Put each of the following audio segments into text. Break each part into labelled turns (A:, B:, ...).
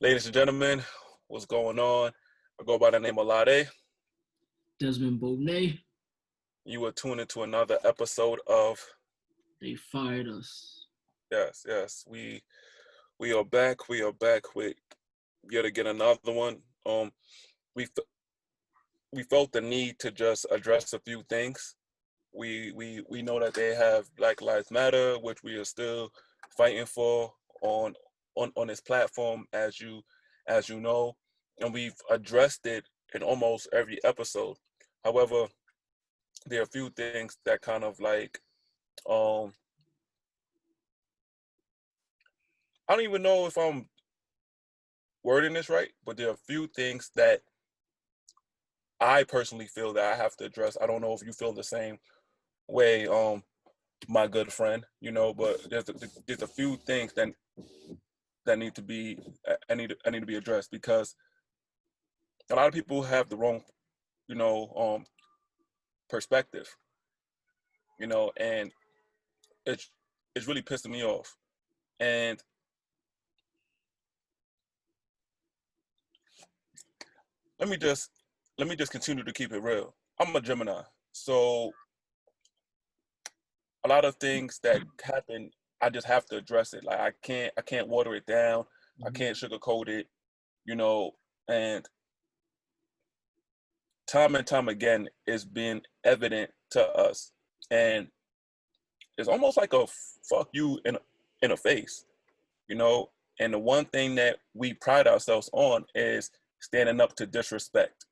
A: Ladies and gentlemen, what's going on? I go by the name of Lade.
B: Desmond Bonnet.
A: You are tuned into another episode of
B: They Fired Us.
A: Yes. We are back. We are back with yet again another one. We felt the need to just address a few things. We know that they have Black Lives Matter, which we are still fighting for on this platform, as you know, and we've addressed it in almost every episode. However, there are a few things that kind of like I don't even know if I'm wording this right, but there are a few things that I personally feel that I have to address. I don't know if you feel the same way, my good friend, but there's a few things that need to be need to be addressed, because a lot of people have the wrong, perspective, and it's really pissing me off. And let me just continue to keep it real. I'm a Gemini, so a lot of things that happen, I just have to address it. Like I can't water it down. I can't sugarcoat it, and time and time again, it's been evident to us, and it's almost like a fuck you in a face, And the one thing that we pride ourselves on is standing up to disrespect.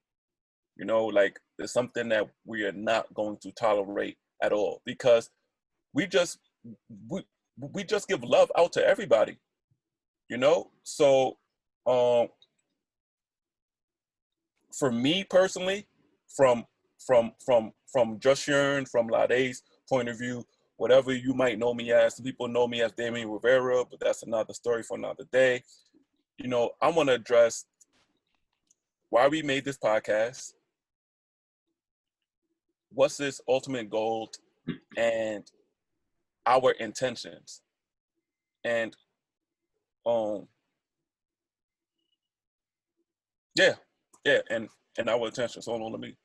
A: Like it's something that we are not going to tolerate at all, because we just give love out to everybody, So for me personally, from Just Yearn, from Lade's point of view, whatever you might know me as, some people know me as Damien Rivera, but that's another story for another day. I want to address why we made this podcast, what's this ultimate goal, and our intentions. And and our intentions. Hold on, let me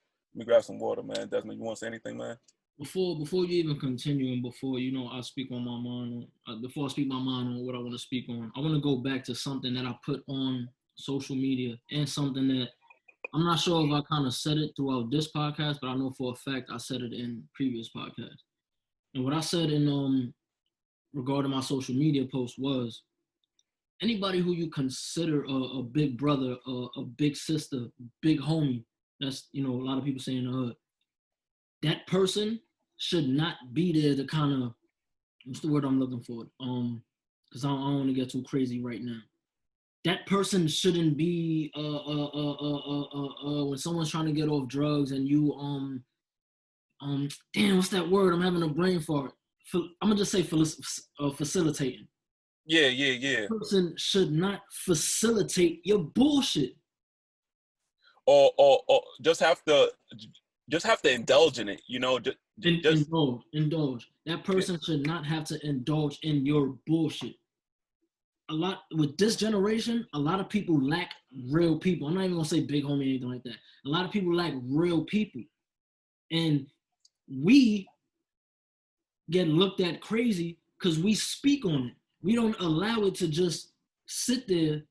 A: grab some water, man. Desmond, you want to say anything, man?
B: Before you even continue, and before I speak on my mind, before I speak my mind on what I want to speak on, I want to go back to something that I put on social media, and something that I'm not sure if I kind of said it throughout this podcast, but I know for a fact I said it in previous podcasts. And what I said in regarding my social media post was, anybody who you consider a big brother, a big sister, big homie, that's, a lot of people say in the hood, that person should not be there to kind of, what's the word I'm looking for? Because I don't want to get too crazy right now. That person shouldn't be when someone's trying to get off drugs and you damn, what's that word? I'm having a brain fart. I'm gonna just say facilitating.
A: Yeah.
B: That person should not facilitate your bullshit.
A: Or just have to indulge in it,
B: Indulge. That person should not have to indulge in your bullshit. A lot with this generation, a lot of people lack real people. I'm not even gonna say big homie or anything like that. A lot of people lack real people, and we get looked at crazy because we speak on it. We don't allow it to just sit there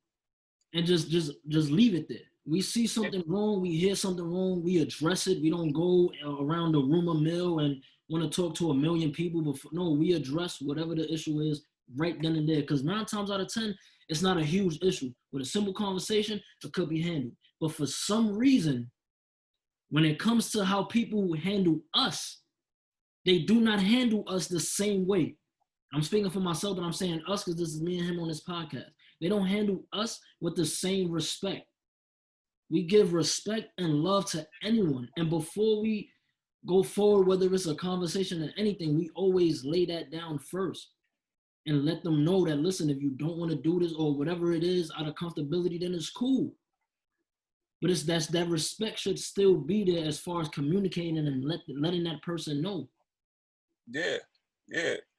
B: and just leave it there. We see something wrong, we hear something wrong, we address it. We don't go around the rumor mill and want to talk to a million people. Before. No, we address whatever the issue is right then and there. Because 9 times out of 10, it's not a huge issue. With a simple conversation, it could be handled. But for some reason, when it comes to how people handle us, they do not handle us the same way. I'm speaking for myself, but I'm saying us because this is me and him on this podcast. They don't handle us with the same respect. We give respect and love to anyone. And before we go forward, whether it's a conversation or anything, we always lay that down first and let them know that, listen, if you don't want to do this or whatever it is out of comfortability, then it's cool. But that respect should still be there as far as communicating and letting that person know.
A: Yeah.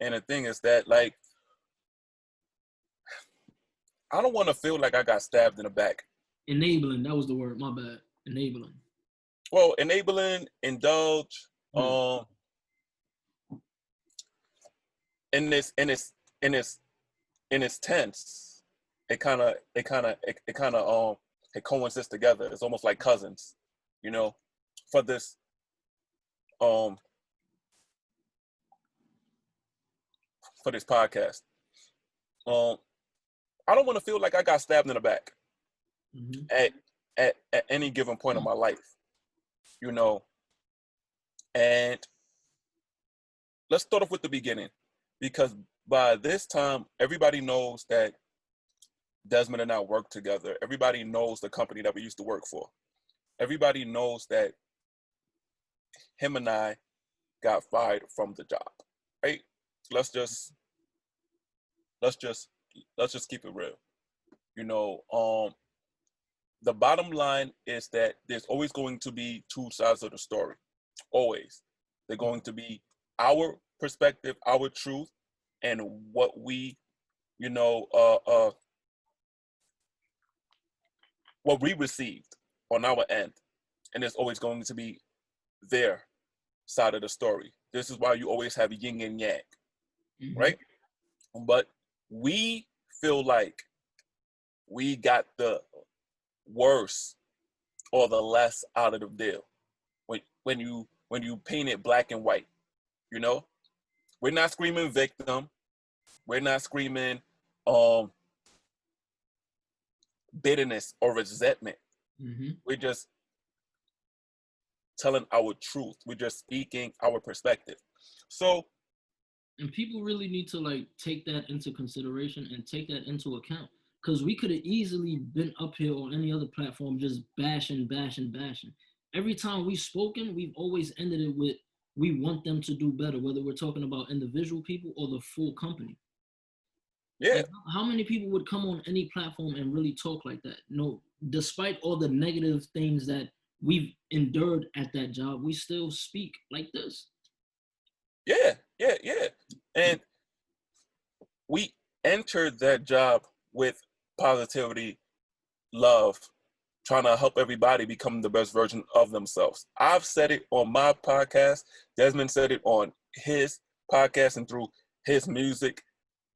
A: And the thing is that, like, I don't want to feel like I got stabbed in the back.
B: Enabling, that was the word. My bad. Enabling.
A: Well, enabling, indulge, in this tense, it coincides together. It's almost like cousins, you know, for this um for this podcast. I don't want to feel like I got stabbed in the back at any given point of my life, you know. And let's start off with the beginning, because by this time, everybody knows that Desmond and I work together. Everybody knows the company that we used to work for. Everybody knows that him and I got fired from the job, right? Let's just keep it real. You know, the bottom line is that there's always going to be two sides of the story. Always. They're going to be our perspective, our truth, and what we, you know, what we received on our end. And there's always going to be their side of the story. This is why you always have yin and yang, right? But we feel like we got the worse or the less out of the deal when you paint it black and white. You know, we're not screaming victim. We're not screaming bitterness or resentment. We're just telling our truth. We're just speaking our perspective. So,
B: and people really need to like take that into consideration and take that into account, because we could have easily been up here on any other platform just bashing. Every time we've spoken, we've always ended it with, we want them to do better, whether we're talking about individual people or the full company.
A: yeah.
B: Like, how many people would come on any platform and really talk like that? No, despite all the negative things that we've endured at that job, we still speak like this.
A: Yeah. And we entered that job with positivity, love, trying to help everybody become the best version of themselves. I've said it on my podcast. Desmond said it on his podcast and through his music.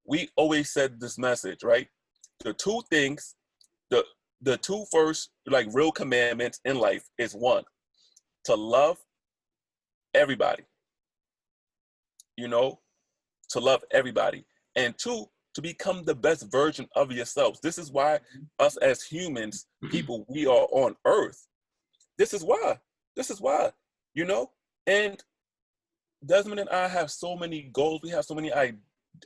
A: We always said this message, right? The two things, the two first like real commandments in life is, one, to love everybody. You know, to love everybody. And two, to become the best version of yourselves. This is why us as humans, people, we are on earth. This is why, you know? And Desmond and I have so many goals. We have so many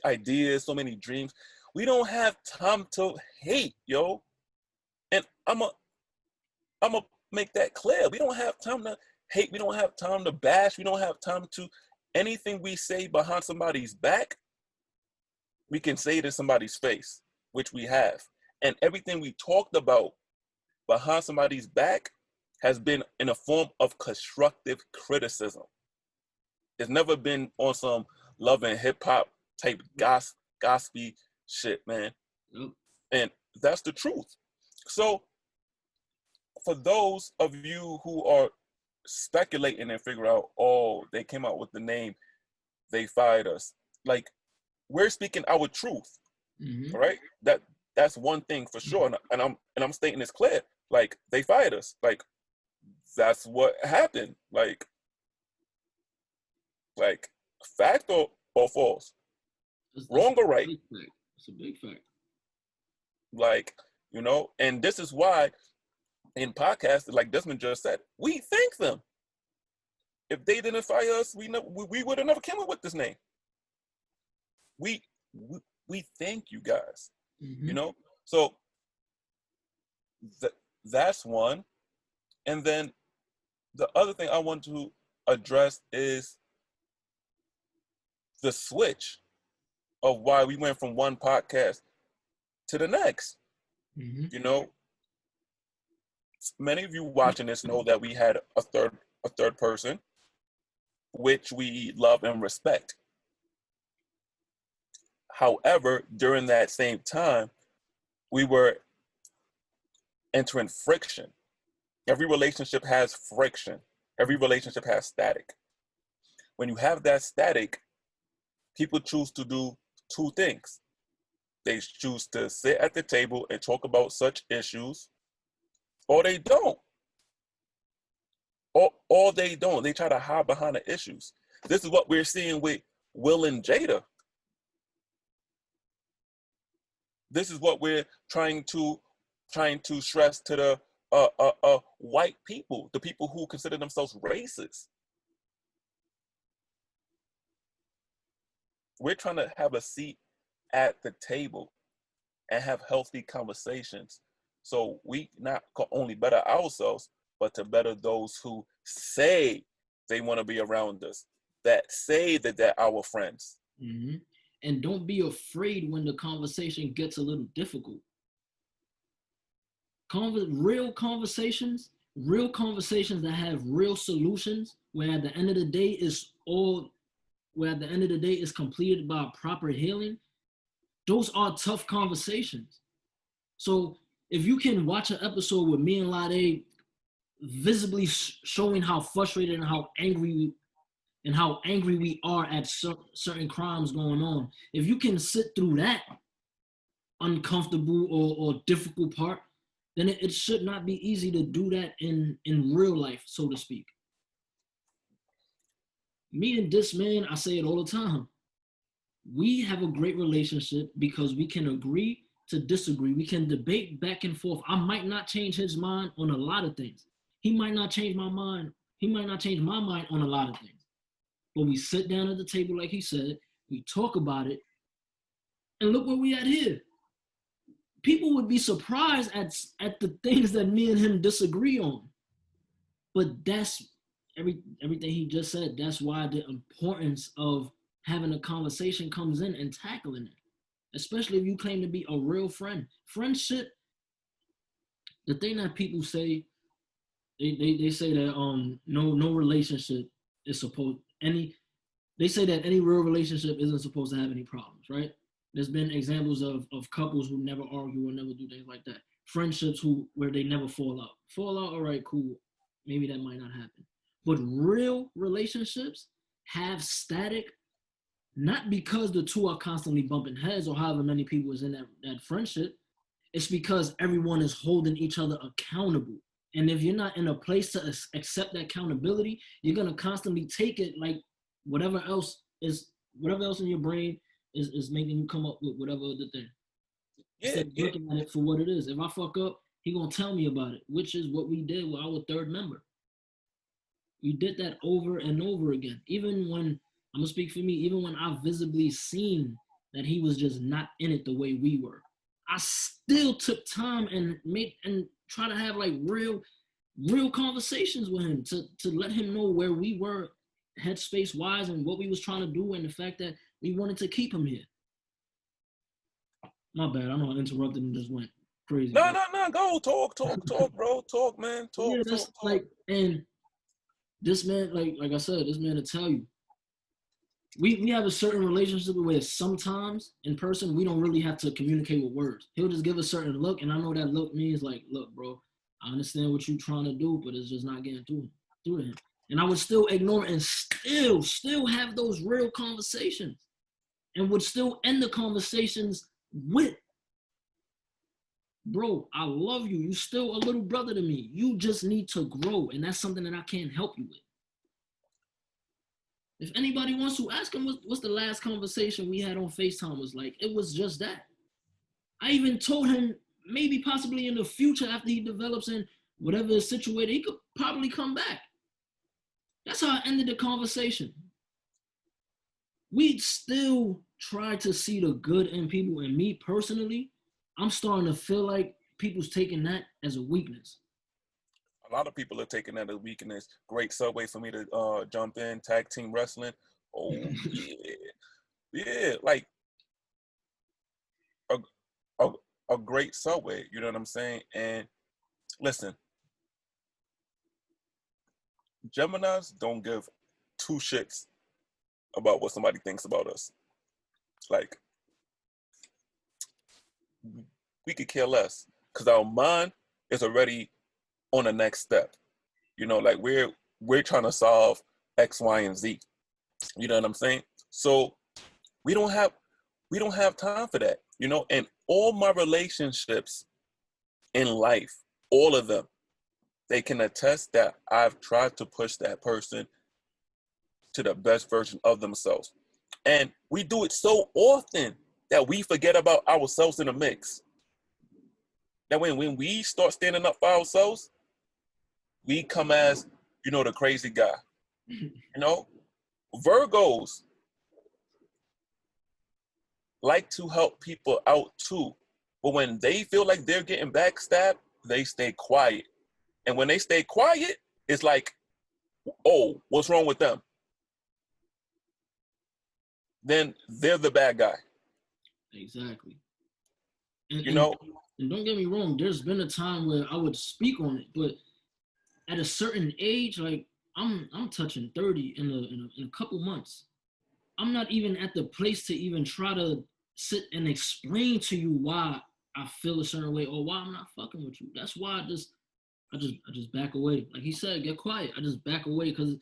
A: ideas, so many dreams. We don't have time to hate, yo. And I'm a make that clear. We don't have time to hate. We don't have time to bash. We don't have time to anything we say behind somebody's back. We can say it in somebody's face, which we have. And everything we talked about behind somebody's back has been in a form of constructive criticism. It's never been on some love and hip hop type gossipy shit, man. And that's the truth. So for those of you who are speculating and figure out, oh, they came out with the name They Fired Us, like, we're speaking our truth, right? That's one thing for sure, and I'm stating this clear. Like, they fired us. Like, that's what happened. Like fact or false, wrong or right.
B: It's a big fact.
A: Like, you know, and this is why in podcasts, like Desmond just said, we thank them. If they didn't fire us, we would have never came up with this name. We thank you guys, you know? So that's one. And then the other thing I want to address is the switch of why we went from one podcast to the next. You know, many of you watching this know that we had a third person, which we love and respect. However, during that same time, we were entering friction. Every relationship has friction. Every relationship has static. When you have that static, people choose to do two things. They choose to sit at the table and talk about such issues, or they don't. Or they don't. They try to hide behind the issues. This is what we're seeing with Will and Jada. This is what we're trying to stress to the white people, the people who consider themselves racist. We're trying to have a seat at the table and have healthy conversations, so we not only better ourselves, but to better those who say they want to be around us, that say that they're our friends.
B: Mm-hmm. And don't be afraid when the conversation gets a little difficult. Real conversations that have real solutions, where at the end of the day is completed by proper healing. Those are tough conversations. So if you can watch an episode with me and Lade visibly showing how frustrated and how angry we are at certain crimes going on, if you can sit through that uncomfortable or difficult part, then it should not be easy to do that in real life, so to speak. Me and this man, I say it all the time. We have a great relationship because we can agree to disagree. We can debate back and forth. I might not change his mind on a lot of things. He might not change my mind. He might not change my mind on a lot of things. But we sit down at the table, like he said, we talk about it, and look where we at here. People would be surprised at the things that me and him disagree on. But that's everything he just said. That's why the importance of having a conversation comes in and tackling it, especially if you claim to be a real friend. Friendship, the thing that people say, they say that no relationship is supposed they say that any real relationship isn't supposed to have any problems, right? There's been examples of couples who never argue or never do things like that. Friendships where they never fall out. Fall out, all right, cool. Maybe that might not happen. But real relationships have static, not because the two are constantly bumping heads or however many people is in that friendship. It's because everyone is holding each other accountable. And if you're not in a place to accept that accountability, you're going to constantly take it like whatever else in your brain is making you come up with whatever other thing. Instead of looking at it for what it is. If I fuck up, he gonna tell me about it, which is what we did with our third member. We did that over and over again. Even when, I'm gonna speak for me, even when I visibly seen that he was just not in it the way we were, I still took time and try to have like real conversations with him to let him know where we were headspace wise and what we was trying to do and the fact that we wanted to keep him here. My bad. I know I interrupted and just went crazy.
A: No. Go talk, bro. Talk, man. Talk.
B: Yeah, that's
A: talk.
B: like, and this man, like I said, this man will tell you. We have a certain relationship where sometimes in person we don't really have to communicate with words. He'll just give a certain look, and I know that look means like, look, bro, I understand what you're trying to do, but it's just not getting through to him. And I would still ignore it and still have those real conversations, and would still end the conversations with, bro, I love you. You're still a little brother to me. You just need to grow, and that's something that I can't help you with. If anybody wants to, ask him what's the last conversation we had on FaceTime was like. It was just that. I even told him maybe possibly in the future after he develops and whatever is situated, he could probably come back. That's how I ended the conversation. We still try to see the good in people, and me personally, I'm starting to feel like people's taking that as a weakness.
A: A lot of people are taking that as weakness. Great segue for me to jump in. Tag team wrestling. Oh yeah, like a great segue. You know what I'm saying? And listen, Geminis don't give two shits about what somebody thinks about us. Like, we could care less because our mind is already on the next step. You know, like we're trying to solve X, Y, and Z. You know what I'm saying? So we don't have time for that. You know, and all my relationships in life, all of them, they can attest that I've tried to push that person to the best version of themselves. And we do it so often that we forget about ourselves in the mix. That when we start standing up for ourselves, we come as, you know, the crazy guy. You know, Virgos like to help people out too. But when they feel like they're getting backstabbed, they stay quiet. And when they stay quiet, it's like, oh, what's wrong with them? Then they're the bad guy.
B: Exactly. And,
A: you know?
B: And don't get me wrong, there's been a time where I would speak on it, but at a certain age, like I'm touching 30 in a couple months. I'm not even at the place to even try to sit and explain to you why I feel a certain way or why I'm not fucking with you. That's why I just back away. Like he said, get quiet. I just back away because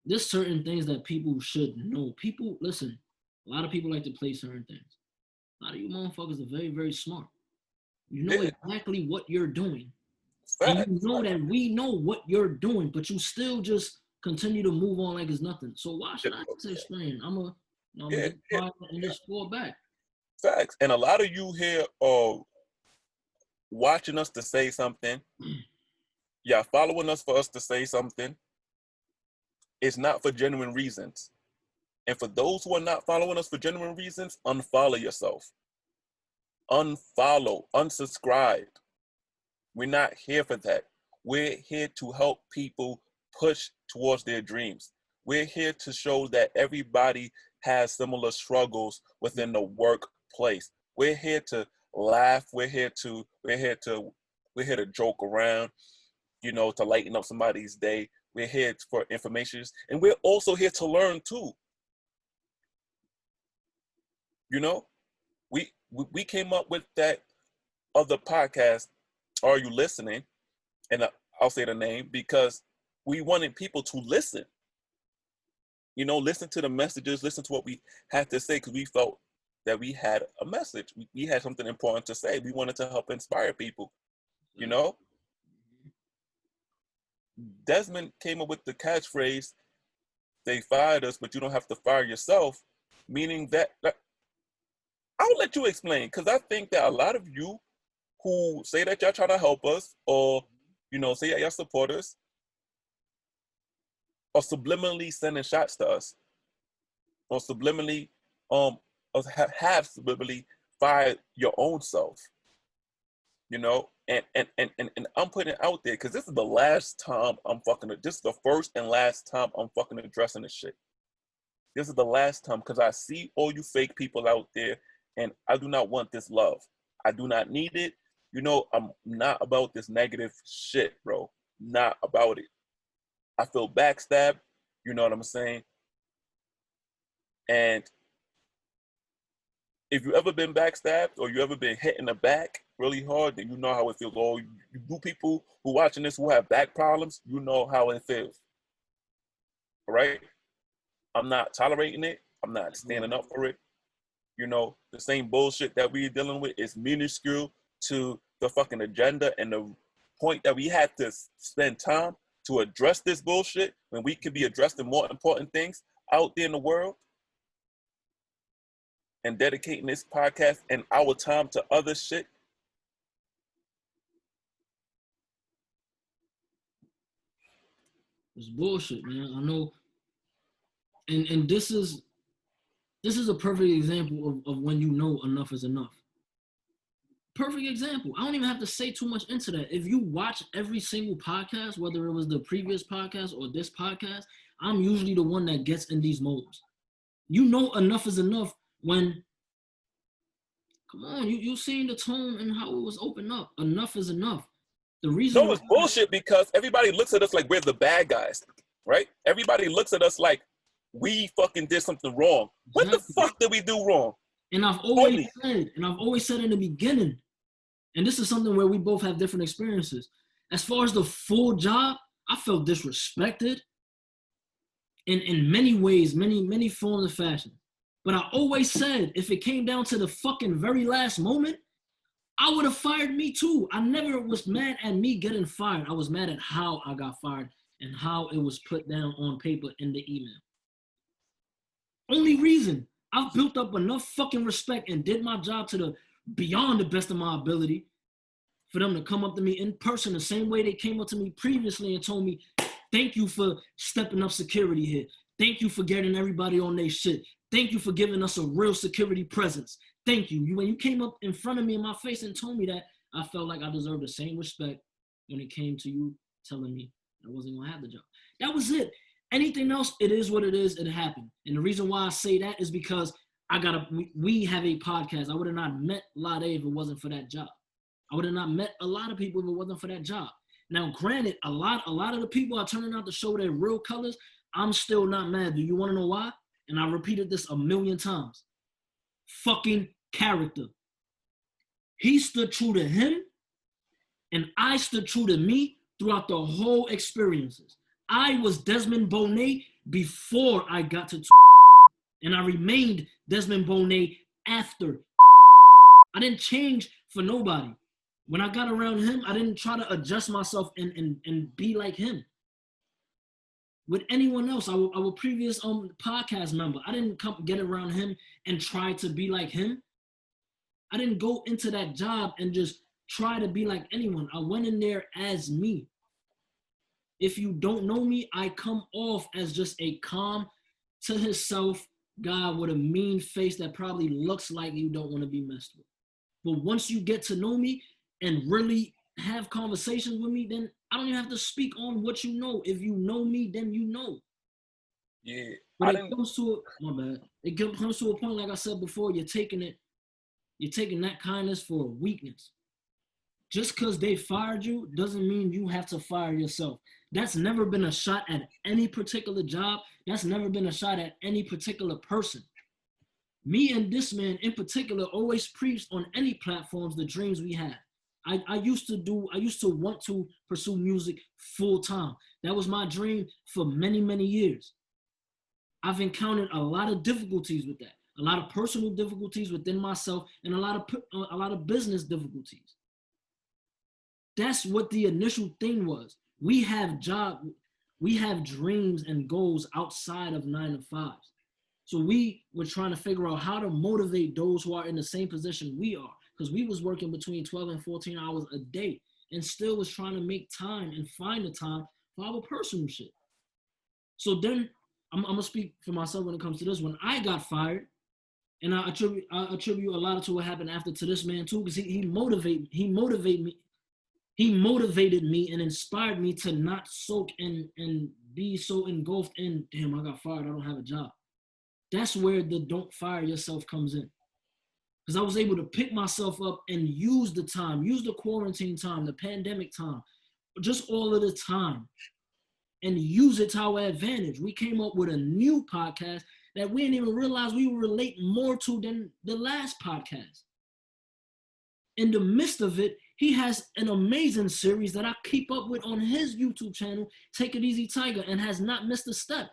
B: there's certain things that people should know. People, listen, a lot of people like to play certain things. A lot of you motherfuckers are very, very smart. You know exactly what you're doing. And you know that we know what you're doing, but you still just continue to move on like it's nothing. So why should I just explain? I'm gonna get quiet and just fall back.
A: Facts. And a lot of you here are watching us to say something. Yeah, following us for us to say something. It's not for genuine reasons. And for those who are not following us for genuine reasons, unfollow yourself. Unfollow, unsubscribe. We're not here for that. We're here to help people push towards their dreams. We're here to show that everybody has similar struggles within the workplace. We're here to laugh. We're here to joke around, you know, to lighten up somebody's day. We're here for information, and we're also here to learn too. You know, we came up with that other podcast, Are You Listening? And I'll say the name because we wanted people to listen. You know, listen to the messages, listen to what we had to say because we felt that we had a message. We had something important to say. We wanted to help inspire people, you know? Desmond came up with the catchphrase, "They fired us, but you don't have to fire yourself," meaning that I'll let you explain because I think that a lot of you who say that y'all trying to help us or, you know, say that y'all support us are subliminally sending shots to us or subliminally or have subliminally fired your own self, you know? And I'm putting it out there because this is the last time this is the first and last time I'm fucking addressing this shit. This is the last time because I see all you fake people out there and I do not want this love. I do not need it. You know, I'm not about this negative shit, bro. Not about it. I feel backstabbed, you know what I'm saying? And if you ever been backstabbed or you ever been hit in the back really hard, then you know how it feels. Or you people who watching this who have back problems, you know how it feels. All right? I'm not tolerating it. I'm not standing up for it. You know, the same bullshit that we're dealing with is minuscule to the fucking agenda and the point that we had to spend time to address this bullshit when we could be addressing more important things out there in the world and dedicating this podcast and our time to other shit.
B: It's bullshit, man. I know. And this is a perfect example of when you know enough is enough. Perfect example. I don't even have to say too much into that. If you watch every single podcast, whether it was the previous podcast or this podcast, I'm usually the one that gets in these modes. You know enough is enough when, come on, you seen the tone and how it was opened up. Enough is enough. The reason
A: No, it's bullshit because everybody looks at us like we're the bad guys, right? Everybody looks at us like we fucking did something wrong. What the fuck did we do wrong?
B: And I've always said in the beginning, And this is something where we both have different experiences. As far as the full job, I felt disrespected in many ways, many forms of fashion. But I always said, if it came down to the fucking very last moment, I would have fired me too. I never was mad at me getting fired. I was mad at how I got fired and how it was put down on paper in the email. Only reason. I've built up enough fucking respect and did my job to the beyond the best of my ability for them to come up to me in person the same way they came up to me previously and told me, thank you for stepping up security here. Thank you for getting everybody on their shit. Thank you for giving us a real security presence. Thank you. When you came up in front of me in my face and told me that, I felt like I deserved the same respect when it came to you telling me I wasn't going to have the job. That was it. Anything else, it is what it is. It happened. And the reason why I say that is because we have a podcast. I would have not met Lade if it wasn't for that job. I would have not met a lot of people if it wasn't for that job. Now, granted, a lot of the people are turning out to show their real colors. I'm still not mad. Do you want to know why? And I repeated this a million times. Fucking character. He stood true to him, and I stood true to me throughout the whole experiences. I was Desmond Bonet before I got to and I remained Desmond Bonet after. I didn't change for nobody. When I got around him, I didn't try to adjust myself and be like him. With anyone else, our previous podcast member, I didn't get around him and try to be like him. I didn't go into that job and just try to be like anyone. I went in there as me. If you don't know me, I come off as just a calm, to himself guy with a mean face that probably looks like you don't want to be messed with. But once you get to know me and really have conversations with me, then I don't even have to speak on what you know. If you know me, then you know.
A: Yeah.
B: But it comes to a point, like I said before, you're taking that kindness for weakness. Just because they fired you doesn't mean you have to fire yourself. That's never been a shot at any particular job. That's never been a shot at any particular person. Me and this man in particular always preached on any platforms the dreams we had. I used to want to pursue music full time. That was my dream for many, many years. I've encountered a lot of difficulties with that, a lot of personal difficulties within myself, and a lot of business difficulties. That's what the initial thing was. We have dreams and goals outside of 9 to 5. So we were trying to figure out how to motivate those who are in the same position we are, because we was working between 12 and 14 hours a day and still was trying to make time and find the time for our personal shit. So then I'm going to speak for myself when it comes to this. When I got fired, and I attribute a lot to what happened after to this man too, because he motivated me and inspired me to not soak and be so engulfed in, damn, I got fired, I don't have a job. That's where the don't fire yourself comes in. Because I was able to pick myself up and use the time, use the quarantine time, the pandemic time, just all of the time, and use it to our advantage. We came up with a new podcast that we didn't even realize we would relate more to than the last podcast. In the midst of it, he has an amazing series that I keep up with on his YouTube channel, Take It Easy Tiger, and has not missed a step.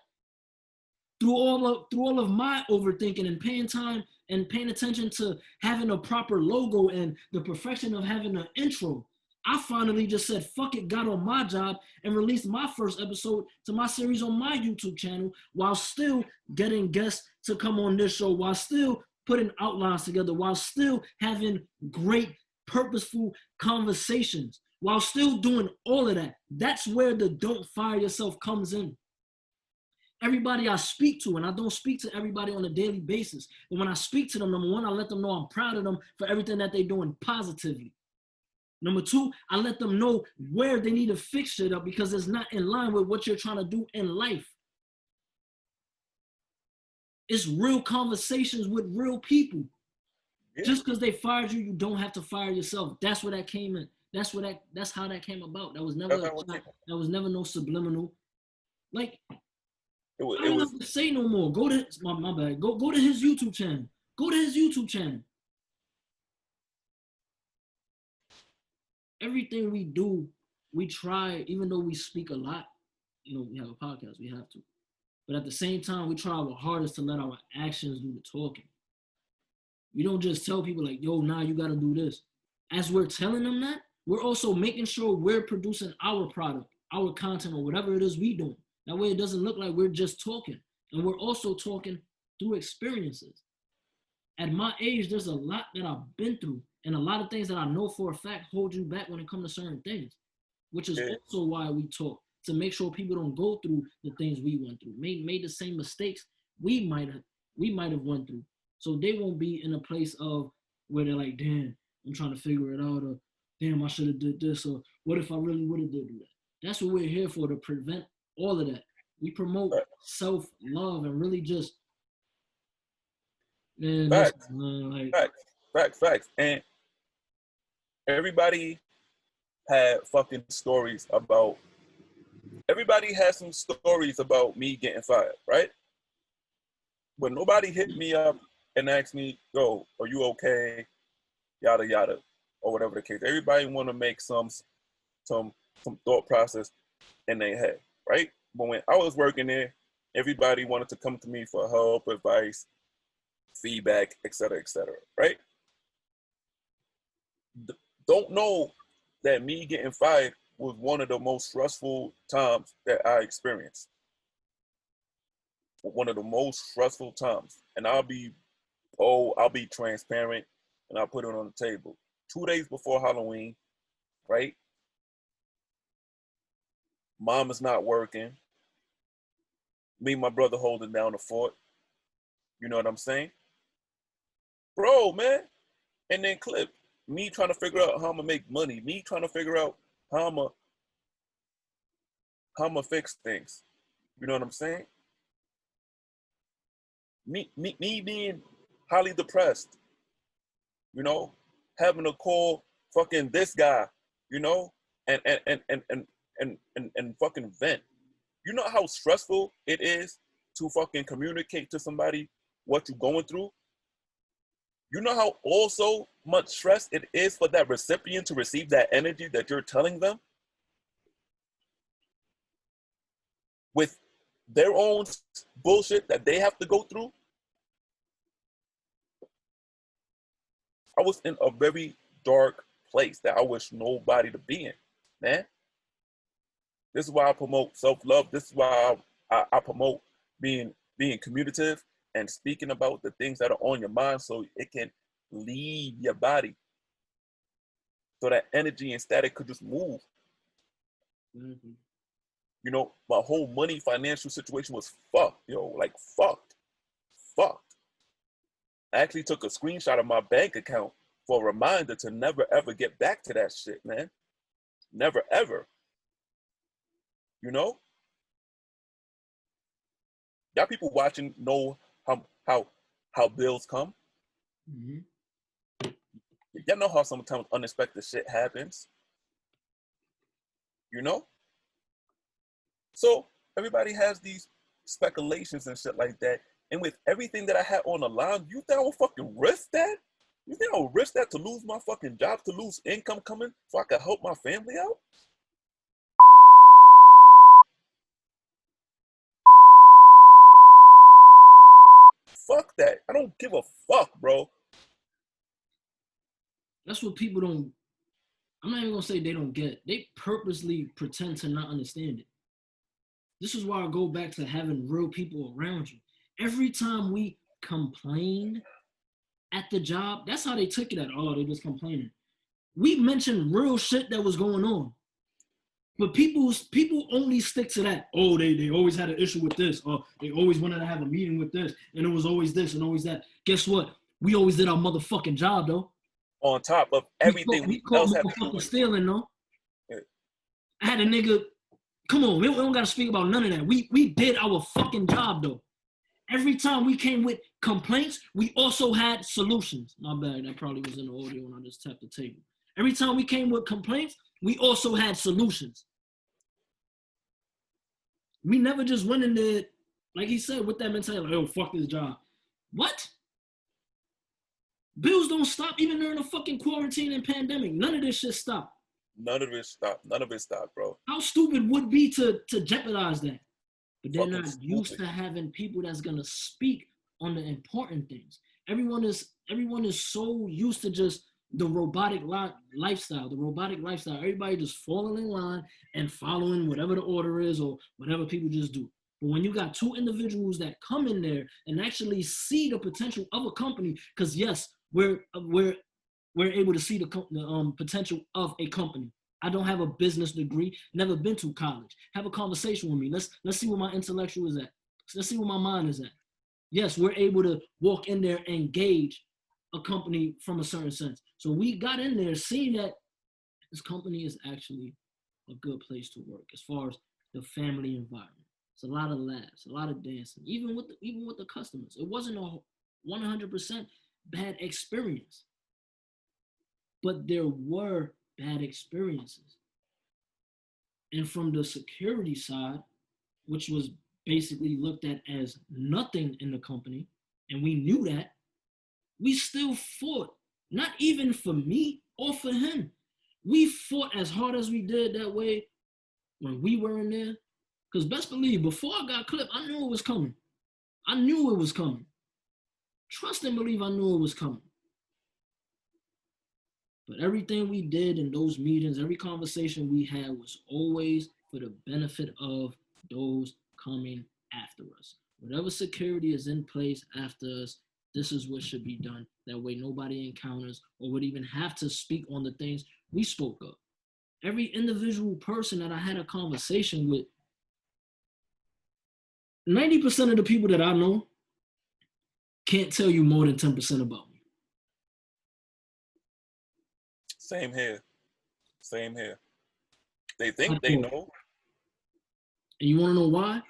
B: Through all of my overthinking and paying time and paying attention to having a proper logo and the perfection of having an intro, I finally just said, fuck it, got on my job and released my first episode to my series on my YouTube channel while still getting guests to come on this show, while still putting outlines together, while still having great, purposeful conversations, while still doing all of that. That's where the don't fire yourself comes in. Everybody I speak to, and I don't speak to everybody on a daily basis, but when I speak to them, number one, I let them know I'm proud of them for everything that they're doing positively. Number two, I let them know where they need to fix shit up because it's not in line with what you're trying to do in life. It's real conversations with real people. Yeah. Just because they fired you, you don't have to fire yourself. That's where that came in. That's how that came about. That was never no subliminal. Like, I don't have to say no more. Go to my bad. Go to his YouTube channel. Go to his YouTube channel. everything we do, we try, even though we speak a lot, you know, we have a podcast, we have to. But at the same time, we try our hardest to let our actions do the talking. We don't just tell people like, yo, nah, you gotta do this. As we're telling them that, we're also making sure we're producing our product, our content, or whatever it is we doing. That way it doesn't look like we're just talking. And we're also talking through experiences. At my age, there's a lot that I've been through and a lot of things that I know for a fact hold you back when it comes to certain things, which is also why we talk, to make sure people don't go through the things we went through, made the same mistakes we might have went through. So they won't be in a place of where they're like, damn, I'm trying to figure it out, or damn, I should have did this, or what if I really would have did that? That's what we're here for, to prevent all of that. We promote self-love and really just, man,
A: Facts.
B: like,
A: Facts. And everybody had fucking stories about, everybody has some stories about me getting fired, right? But nobody hit me up and asked me, yo, are you okay? Yada, yada, or whatever the case. Everybody want to make some thought process in their head, right? But when I was working there, everybody wanted to come to me for help, advice, feedback, etc., right? Don't know that me getting fired was one of the most stressful times that I experienced. One of the most stressful times. And I'll be transparent and I'll put it on the table. 2 days before Halloween, right? Mom is not working. Me and my brother holding down the fort. You know what I'm saying? Bro, man. And then clip. Me trying to figure out how I'm gonna make money. Me trying to figure out how I'm gonna fix things. You know what I'm saying? Me being highly depressed. You know, having to call fucking this guy, you know, and fucking vent. You know how stressful it is to fucking communicate to somebody what you're going through? You know how also much stress it is for that recipient to receive that energy that you're telling them? With their own bullshit that they have to go through? I was in a very dark place that I wish nobody to be in, man. This is why I promote self-love. This is why I promote being communicative and speaking about the things that are on your mind so it can leave your body. So that energy and static could just move.
B: mm-hmm.
A: You know, my whole money financial situation was fucked, like fucked. I actually took a screenshot of my bank account for a reminder to never ever get back to that shit, man. Never ever. You know? Y'all people watching know how bills come.
B: Mm-hmm.
A: Y'all know how sometimes unexpected shit happens. You know? So everybody has these speculations and shit like that. And with everything that I had on the line, you think I would fucking risk that? You think I would risk that to lose my fucking job, to lose income coming so I could help my family out? Fuck that. I don't give a fuck, bro.
B: That's what people don't, I'm not even gonna say they don't get. They purposely pretend to not understand it. This is why I go back to having real people around you. Every time we complained at the job, that's how they took it at. Oh, they just complaining. We mentioned real shit that was going on. But people only stick to that. Oh, they always had an issue with this. Or they always wanted to have a meeting with this. And it was always this and always that. Guess what? We always did our motherfucking job, though.
A: On top of everything
B: we caught
A: else had to do
B: motherfucking
A: with
B: stealing, though.
A: Yeah.
B: I had a nigga, come on, we don't gotta speak about none of that. We did our fucking job, though. Every time we came with complaints, we also had solutions. My bad, that probably was in the audio when I just tapped the table. Every time we came with complaints, we also had solutions. We never just went in there, like he said, with that mentality, like, oh, fuck this job. What? Bills don't stop even during the fucking quarantine and pandemic. None of this shit stopped.
A: None of it stopped. None of it stopped, bro.
B: How stupid would be to jeopardize that? But they're
A: Fucking
B: not used
A: stupid.
B: to having people that's gonna speak on the important things. Everyone is so used to just the robotic lifestyle, the robotic lifestyle. Everybody just falling in line and following whatever the order is or whatever people just do. But when you got two individuals that come in there and actually see the potential of a company, because yes, we're able to see the potential of a company. I don't have a business degree, never been to college. Have a conversation with me. Let's see where my intellectual is at. Let's see where my mind is at. Yes, we're able to walk in there and gauge a company from a certain sense. So we got in there seeing that this company is actually a good place to work as far as the family environment. It's a lot of laughs, a lot of dancing, even with the customers. It wasn't a 100% bad experience, but there were bad experiences. And from the security side, which was basically looked at as nothing in the company, and we knew that, we still fought, not even for me or for him. We fought as hard as we did that way when we were in there. Because best believe, before I got clipped, I knew it was coming. I knew it was coming. Trust and believe I knew it was coming. But everything we did in those meetings, every conversation we had was always for the benefit of those coming after us. Whatever security is in place after us, this is what should be done. That way nobody encounters or would even have to speak on the things we spoke of. Every individual person that I had a conversation with, 90% of the people that I know can't tell you more than 10% about me.
A: Same here. Same here. They think they know.
B: And you want to know why?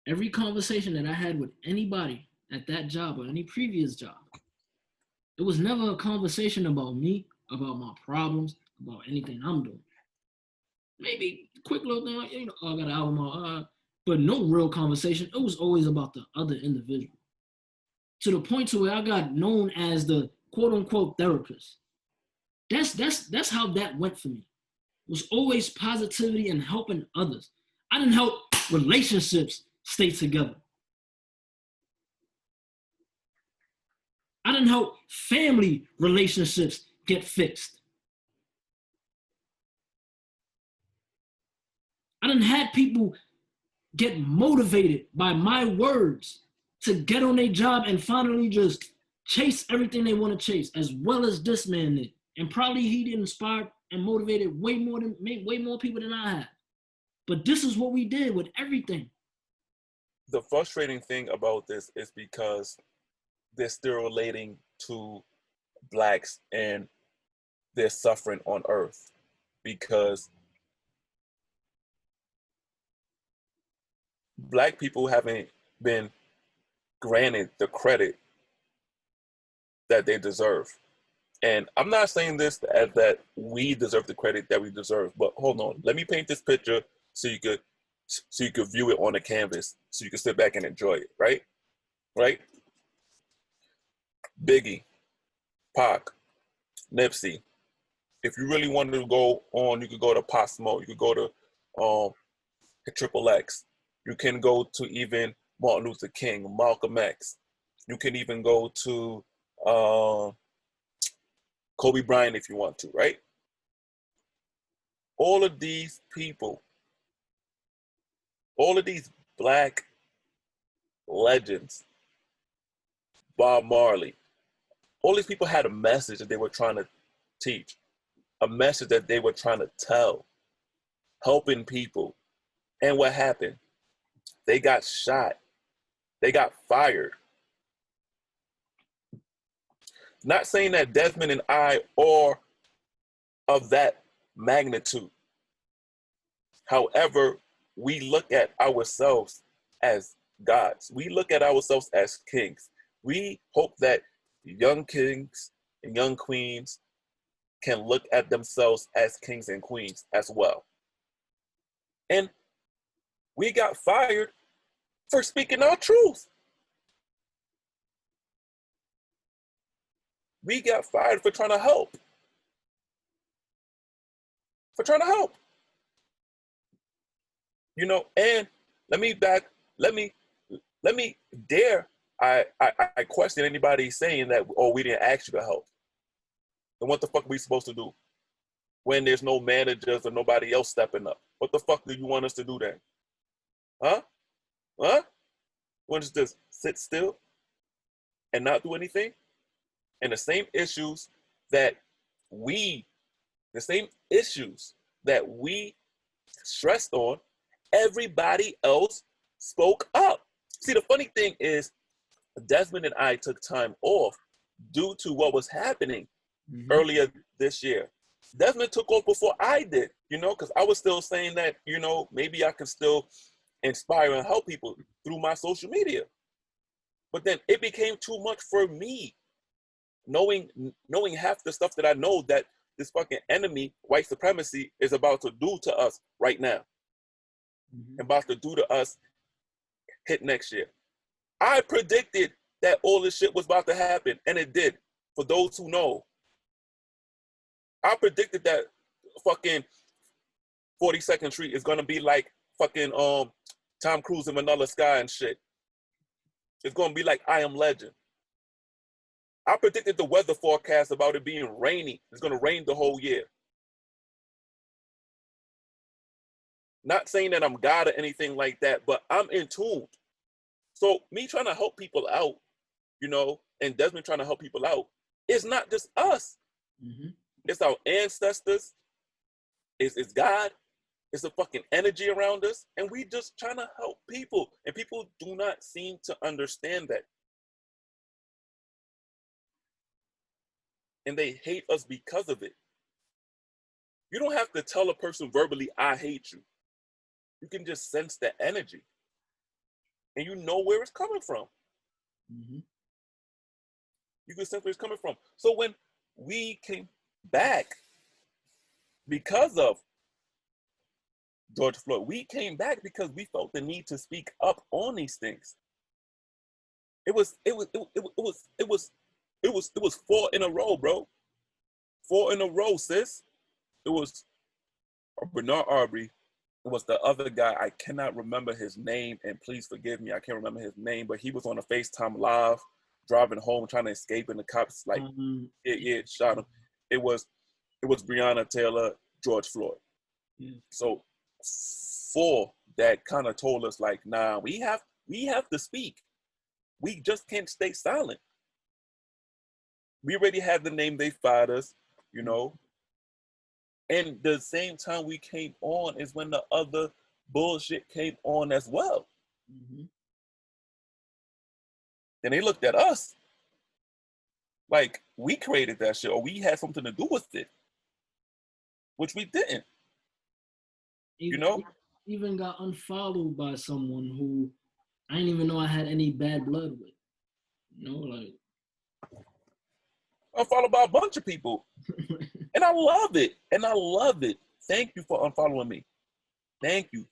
B: Every conversation that I had with anybody at that job or any previous job, it was never a conversation about me, about my problems, about anything I'm doing. Maybe a quick little thing like, I got an album, but no real conversation. It was always about the other individual. To the point to where I got known as the quote unquote therapist. That's how that went for me. It was always positivity and helping others. I didn't help relationships stay together. I didn't help family relationships get fixed. I didn't have people get motivated by my words to get on their job and finally just chase everything they want to chase, as well as this man did. And probably he inspired and motivated way more people than I have. But this is what we did with everything.
A: The frustrating thing about this is because they're still relating to Blacks and their suffering on Earth, because Black people haven't been granted the credit that they deserve. And I'm not saying this as that we deserve the credit that we deserve, but hold on. Let me paint this picture so you could view it on the canvas, so you can sit back and enjoy it, right? Right? Biggie, Pac, Nipsey. If you really wanted to go on, you could go to Pop Smoke. You could go to Triple X. You can go to even Martin Luther King, Malcolm X. You can even go to Kobe Bryant if you want to, right? All of these people, all of these Black legends, Bob Marley, all these people had a message that they were trying to teach, a message that they were trying to tell, helping people. And what happened? They got shot. They got fired. Not saying that Desmond and I are of that magnitude. However, we look at ourselves as gods. We look at ourselves as kings. We hope that young kings and young queens can look at themselves as kings and queens as well. And we got fired for speaking our truth. We got fired for trying to help. for trying to help. You know, and let me dare I question anybody saying that, oh, we didn't ask you to help. Then what the fuck are we supposed to do when there's no managers or nobody else stepping up? What the fuck do you want us to do then? Huh? Huh? You want us to just sit still and not do anything? And the same issues that we stressed on, everybody else spoke up. See, the funny thing is, Desmond and I took time off due to what was happening earlier this year. Desmond took off before I did, you know, because I was still saying that, you know, maybe I can still inspire and help people through my social media. But then it became too much for me, knowing half the stuff that I know that this fucking enemy, white supremacy, is about to do to us right now. About to do to us hit next year. I predicted that all this shit was about to happen, and it did. For those who know, I predicted that fucking 42nd Street is gonna be like fucking Tom Cruise in Vanilla Sky and shit. It's gonna be like I Am Legend. I predicted the weather forecast about it being rainy. It's gonna rain the whole year. Not saying that I'm God or anything like that, but I'm in tune. So me trying to help people out, you know, and Desmond trying to help people out, it's not just us. It's our ancestors. It's God. It's the fucking energy around us. And we just trying to help people. And people do not seem to understand that. And they hate us because of it. You don't have to tell a person verbally, I hate you. You can just sense the energy. And you know where it's coming from. You can sense where it's coming from. So when we came back because of George Floyd, we came back because we felt the need to speak up on these things. It was 4 in a row, bro. 4 in a row, sis. It was Bernard Arbery. It was the other guy. I cannot remember his name, and please forgive me. I can't remember his name, but he was on a FaceTime live, driving home, trying to escape, and the cops shot him. It was Breonna Taylor, George Floyd. So 4 that kind of told us like, nah, we have to speak. We just can't stay silent. We already had the name TheyFired Us, you know. And the same time we came on is when the other bullshit came on as well. And they looked at us like we created that shit or we had something to do with it, which we didn't. You know?
B: Even got unfollowed by someone who I didn't even know I had any bad blood with. You know, like.
A: Unfollowed by a bunch of people. And I love it. And I love it. Thank you for unfollowing me. Thank you.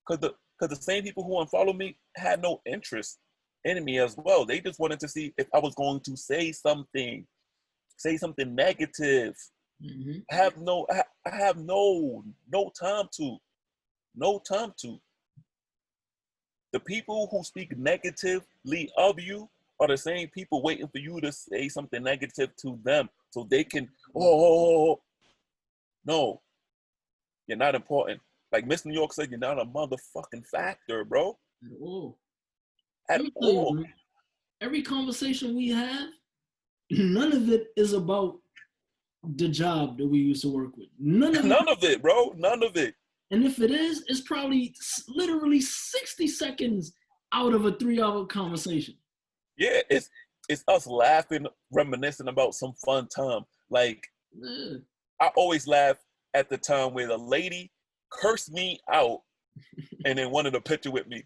A: Because the same people who unfollowed me had no interest in me as well. They just wanted to see if I was going to say something negative. I have no time to. No time to. The people who speak negatively of you are the same people waiting for you to say something negative to them so they can, no, you're not important. Like Miss New York said, you're not a motherfucking factor, bro. At all.
B: You, every conversation we have, none of it is about the job that we used to work with. None of
A: it, bro. None of it.
B: And if it is, it's probably literally 60 seconds out of a 3-hour conversation.
A: Yeah, it's us laughing, reminiscing about some fun time. Like, I always laugh at the time where the lady cursed me out and then wanted a picture with me.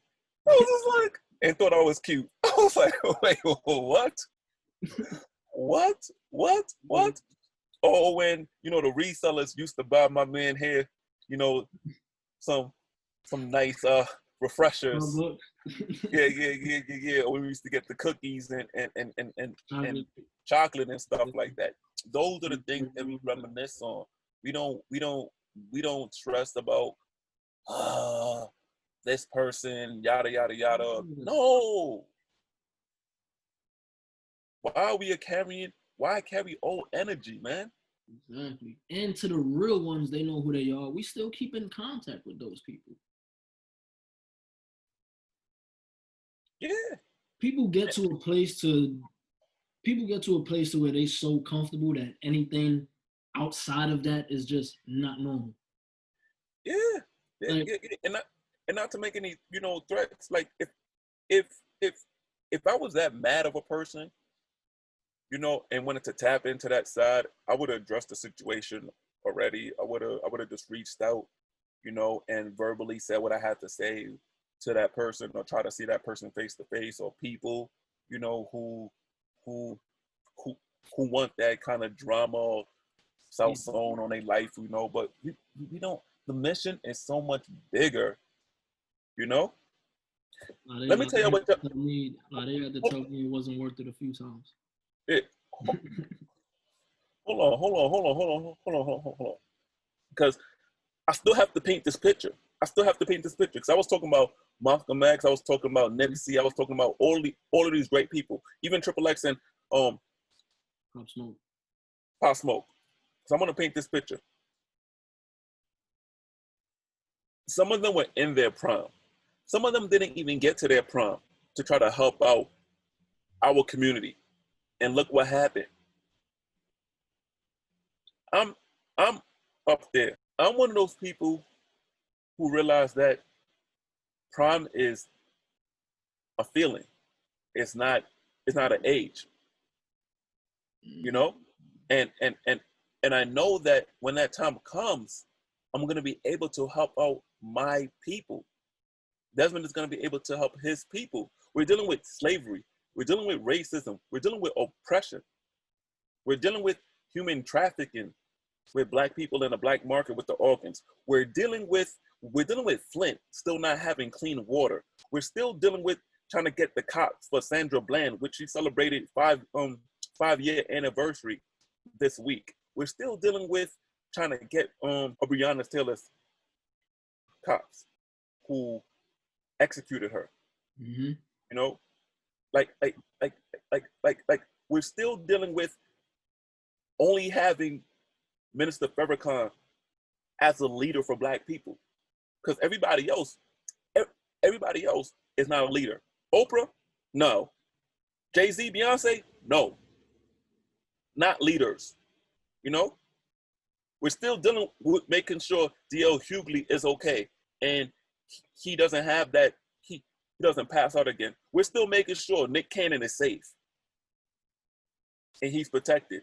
A: I was just like, and thought I was cute. I was like, wait, what? What? Oh, when, you know, the resellers used to buy my man here, you know, some nice refreshers. Yeah. We used to get the cookies and chocolate and stuff like that. Those are the things that we reminisce on. We don't stress about this person, yada yada yada. No. Why carry old energy, man?
B: Exactly. And to the real ones, they know who they are. We still keep in contact with those people.
A: Yeah.
B: People get to a place to where they so comfortable that anything outside of that is just not normal.
A: Yeah.
B: Like,
A: And not to make any, threats. Like if if if I was that mad of a person, and wanted to tap into that side, I would have addressed the situation already. I would have just reached out, and verbally said what I had to say to that person, or try to see that person face to face, or people, who who who who want that kind of drama or
B: yeah,
A: South Zone on their life, but we don't. The mission is so much bigger, you know. Let me tell you what.
B: they had to tell me it wasn't worth it a few times.
A: It, hold on. Because I still have to paint this picture. Because I was talking about Malcolm X. I was talking about Nipsey. I was talking about all of these great people, even Triple X and
B: Pop Smoke.
A: Pop Smoke. So I'm gonna paint this picture. Some of them were in their prime. Some of them didn't even get to their prime to try to help out our community. And look what happened. I'm I'm up there. I'm one of those people who realize that prime is a feeling. It's not an age. You know? And I know that when that time comes, I'm gonna be able to help out my people. Desmond is gonna be able to help his people. We're dealing with slavery. We're dealing with racism. We're dealing with oppression. We're dealing with human trafficking with black people in the black market with the organs. We're dealing with Flint still not having clean water. We're still dealing with trying to get the cops for Sandra Bland, which she celebrated 5-year anniversary this week. We're still dealing with trying to get Breonna Taylor's cops who executed her.
B: Mm-hmm.
A: You know, like we're still dealing with only having Minister Farrakhan as a leader for black people, because everybody else is not a leader. Oprah, no. Jay-Z, Beyonce, no. Not leaders. You know, we're still dealing with making sure D.L. Hughley is okay and he doesn't have that. He doesn't pass out again. We're still making sure Nick Cannon is safe and he's protected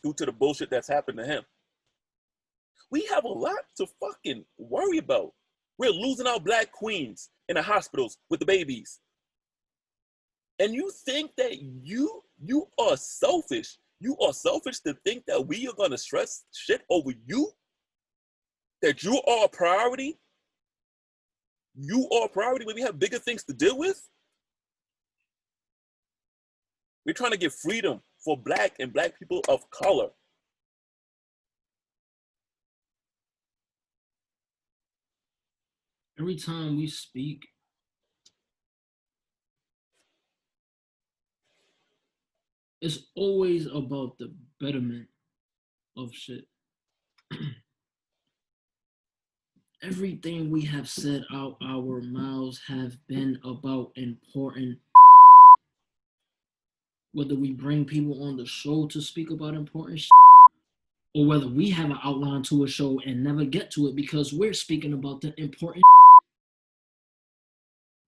A: due to the bullshit that's happened to him. We have a lot to fucking worry about. We're losing our black queens in the hospitals with the babies. And you think that you are selfish. You are selfish to think that we are gonna stress shit over you? That you are a priority? You are a priority when we have bigger things to deal with? We're trying to get freedom for black and black people of color.
B: Every time we speak, it's always about the betterment of shit. Everything we have said out our mouths have been about important. Whether we bring people on the show to speak about important shit, or whether we have an outline to a show and never get to it because we're speaking about the important shit.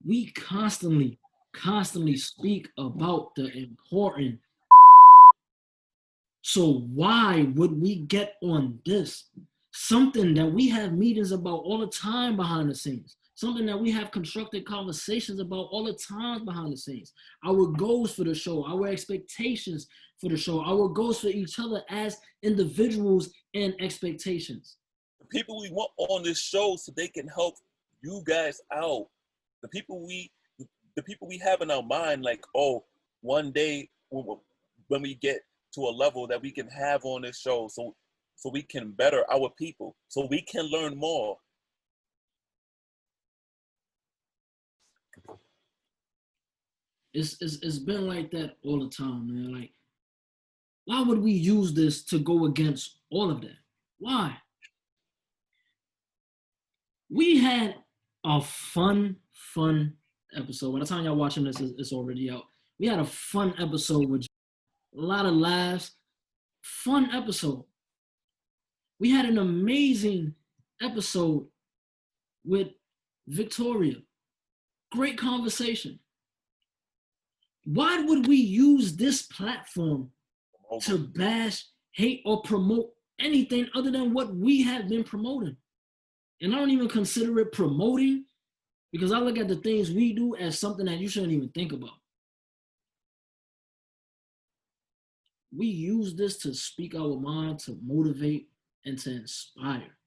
B: We constantly speak about the important. So why would we get on this? Something that we have meetings about all the time behind the scenes. Something that we have constructed conversations about all the time behind the scenes. Our goals for the show, our expectations for the show, our goals for each other as individuals and expectations.
A: The people we want on this show so they can help you guys out. The people the people we have in our mind, like, oh, one day when we get to a level that we can have on this show, so we can better our people, so we can learn more.
B: It's been like that all the time, man. Like, why would we use this to go against all of that? Why? We had a fun episode. By the time y'all watching this, it's already out. We had a fun episode with a lot of laughs. Fun episode. We had an amazing episode with Victoria. Great conversation. Why would we use this platform to bash, hate, or promote anything other than what we have been promoting? And I don't even consider it promoting, because I look at the things we do as something that you shouldn't even think about. We use this to speak our mind, to motivate, and to inspire.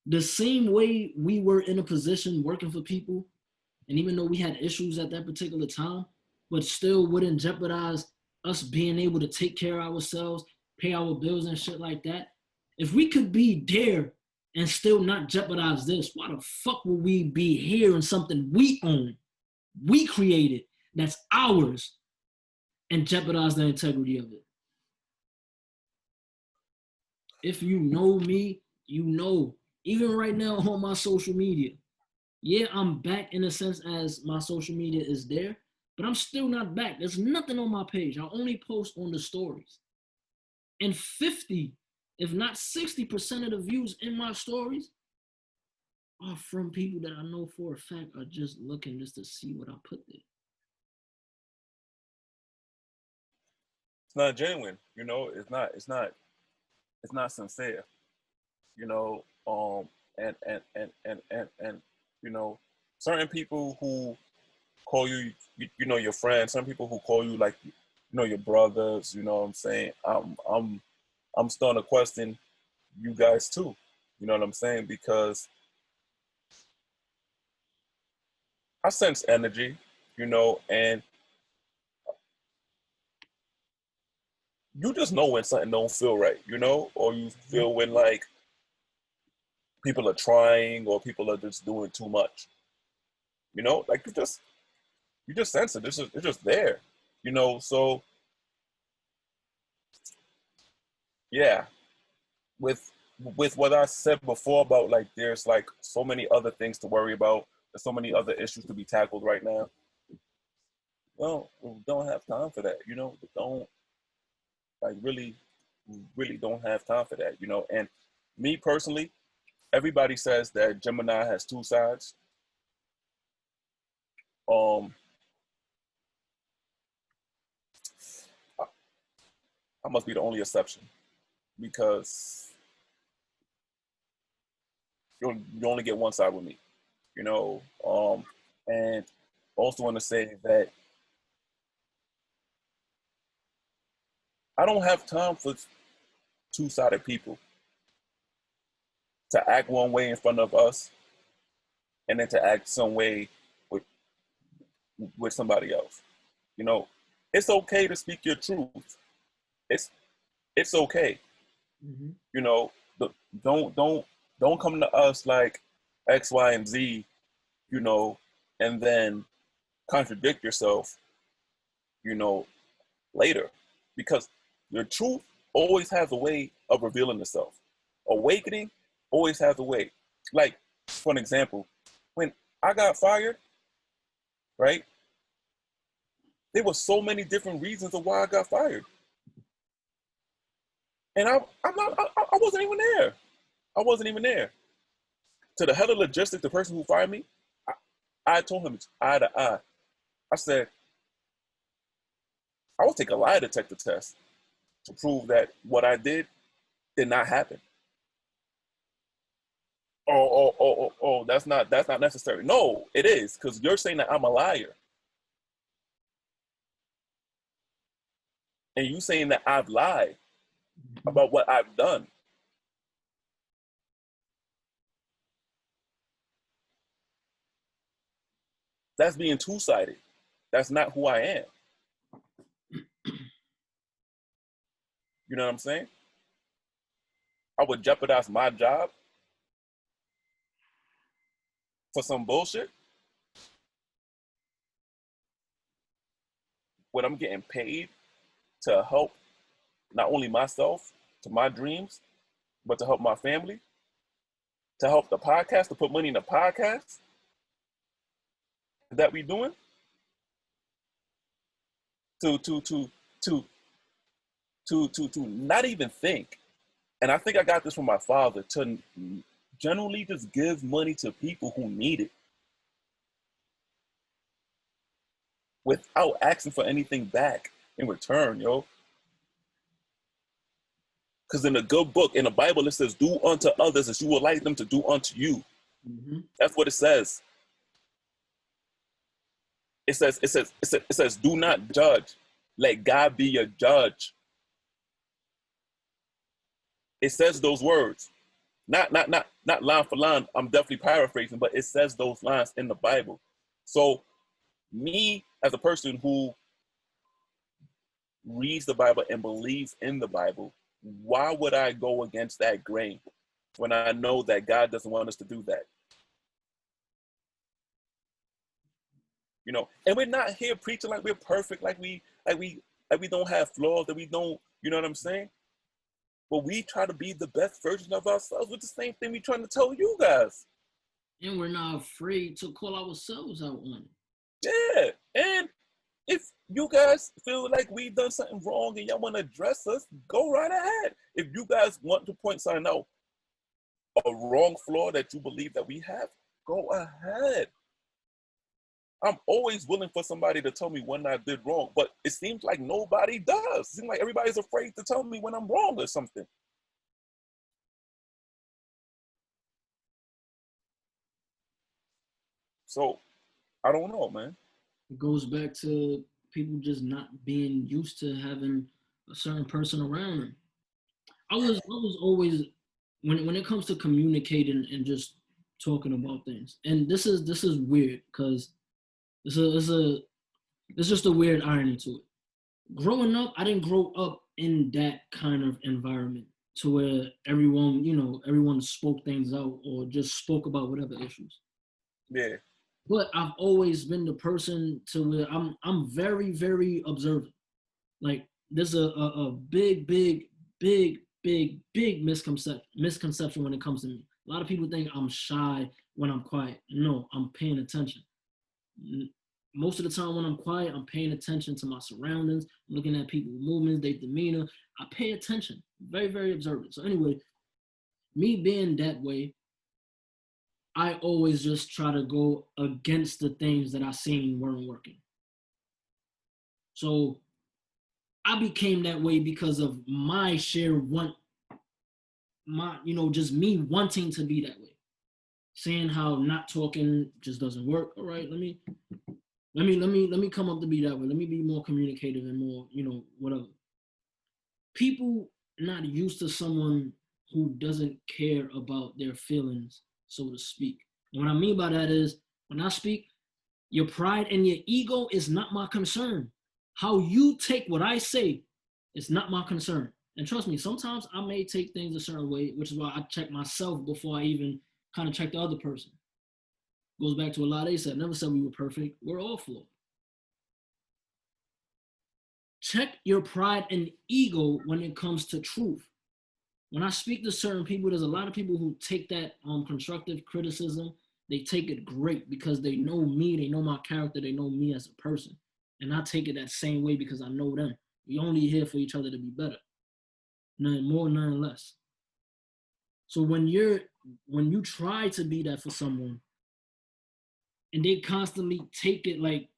B: The same way we were in a position working for people, and even though we had issues at that particular time, but still wouldn't jeopardize us being able to take care of ourselves, pay our bills and shit like that. If we could be there and still not jeopardize this, why the fuck would we be here in something we own, we created, that's ours, and jeopardize the integrity of it? If you know me, you know, even right now on my social media, yeah, I'm back in a sense as my social media is there, but I'm still not back. There's nothing on my page. I only post on the stories. And 50, if not 60% of the views in my stories are from people that I know for a fact are just looking just to see what I put there.
A: It's not genuine, you know. It's not sincere, you know. And you know, certain people who call you, you know, your friends. Some people who call you like, you know, your brothers. You know what I'm saying? I'm starting to question you guys too. You know what I'm saying? Because I sense energy, you know, and you just know when something don't feel right, you know, or you feel when like people are trying or people are just doing too much. You know, like you just sense it. It's just there, you know. So yeah, with what I said before about like there's like so many other things to worry about. There's so many other issues to be tackled right now. Well, we don't have time for that, you know. We don't like really don't have time for that, you know. And me personally, everybody says that Gemini has two sides. Um, I must be the only exception because you only get one side with me, you know. And also want to say that I don't have time for two-sided people to act one way in front of us and then to act some way with somebody else. You know, it's okay to speak your truth. It's it's okay.
B: Mm-hmm.
A: You know, don't don't don't come to us like X, Y, and Z. You know, and then contradict yourself. You know, later, because your truth always has a way of revealing itself. Awakening always has a way. Like, for an example, when I got fired, right? There were so many different reasons of why I got fired, and I wasn't even there. I wasn't even there. To the head of logistics, the person who fired me, I told him eye to eye. I said I will take a lie detector test to prove that what I did not happen. That's not necessary. No, it is, because you're saying that I'm a liar. And you saying that I've lied about what I've done. that's being two-sided. That's not who I am. You know what I'm saying? I would jeopardize my job for some bullshit when I'm getting paid to help not only myself, to my dreams, but to help my family, to help the podcast, to put money in the podcast that we doing, to not even think. And I think I got this from my father, to generally just give money to people who need it without asking for anything back in return, yo. Because in the good book, in the Bible, it says, do unto others as you would like them to do unto you.
B: Mm-hmm.
A: That's what it says. It says, do not judge. Let God be your judge. It says those words. Not line for line. I'm definitely paraphrasing, but it says those lines in the Bible. So me as a person who reads the Bible and believes in the Bible, why would I go against that grain when I know that God doesn't want us to do that? You know, and we're not here preaching like we're perfect, like we don't have flaws, that we don't, you know what I'm saying? But we try to be the best version of ourselves with the same thing we're trying to tell you guys.
B: And we're not afraid to call ourselves out on it.
A: Yeah, and if you guys feel like we've done something wrong and y'all want to address us, go right ahead. If you guys want to point something out, a wrong flaw that you believe that we have, go ahead. I'm always willing for somebody to tell me when I did wrong, but it seems like nobody does. It seems like everybody's afraid to tell me when I'm wrong or something. So, I don't know, man.
B: It goes back to people just not being used to having a certain person around them. I was always, when it comes to communicating and just talking about things, and this is weird because it's just a weird irony to it. Growing up, I didn't grow up in that kind of environment to where everyone spoke things out or just spoke about whatever issues.
A: Yeah.
B: But I've always been the person to where I'm very, very observant. Like there's a big misconception when it comes to me. A lot of people think I'm shy when I'm quiet. No, I'm paying attention. Most of the time when I'm quiet, I'm paying attention to my surroundings, looking at people's movements, their demeanor. I pay attention. Very, very observant. So anyway, me being that way, I always just try to go against the things that I seen weren't working. So I became that way because of my just me wanting to be that way. Seeing how not talking just doesn't work. All right, let me come up to be that way. Let me be more communicative and more, whatever. People not used to someone who doesn't care about their feelings, so to speak. And what I mean by that is, when I speak, your pride and your ego is not my concern. How you take what I say is not my concern. And trust me, sometimes I may take things a certain way, which is why I check myself before I even kind of check the other person. Goes back to a lot they said. Never said we were perfect. We're all flawed. Check your pride and ego when it comes to truth. When I speak to certain people, there's a lot of people who take that constructive criticism. They take it great because they know me, they know my character, they know me as a person. And I take it that same way because I know them. We only here for each other to be better. None more, none less. So when you try to be that for someone and they constantly take it like,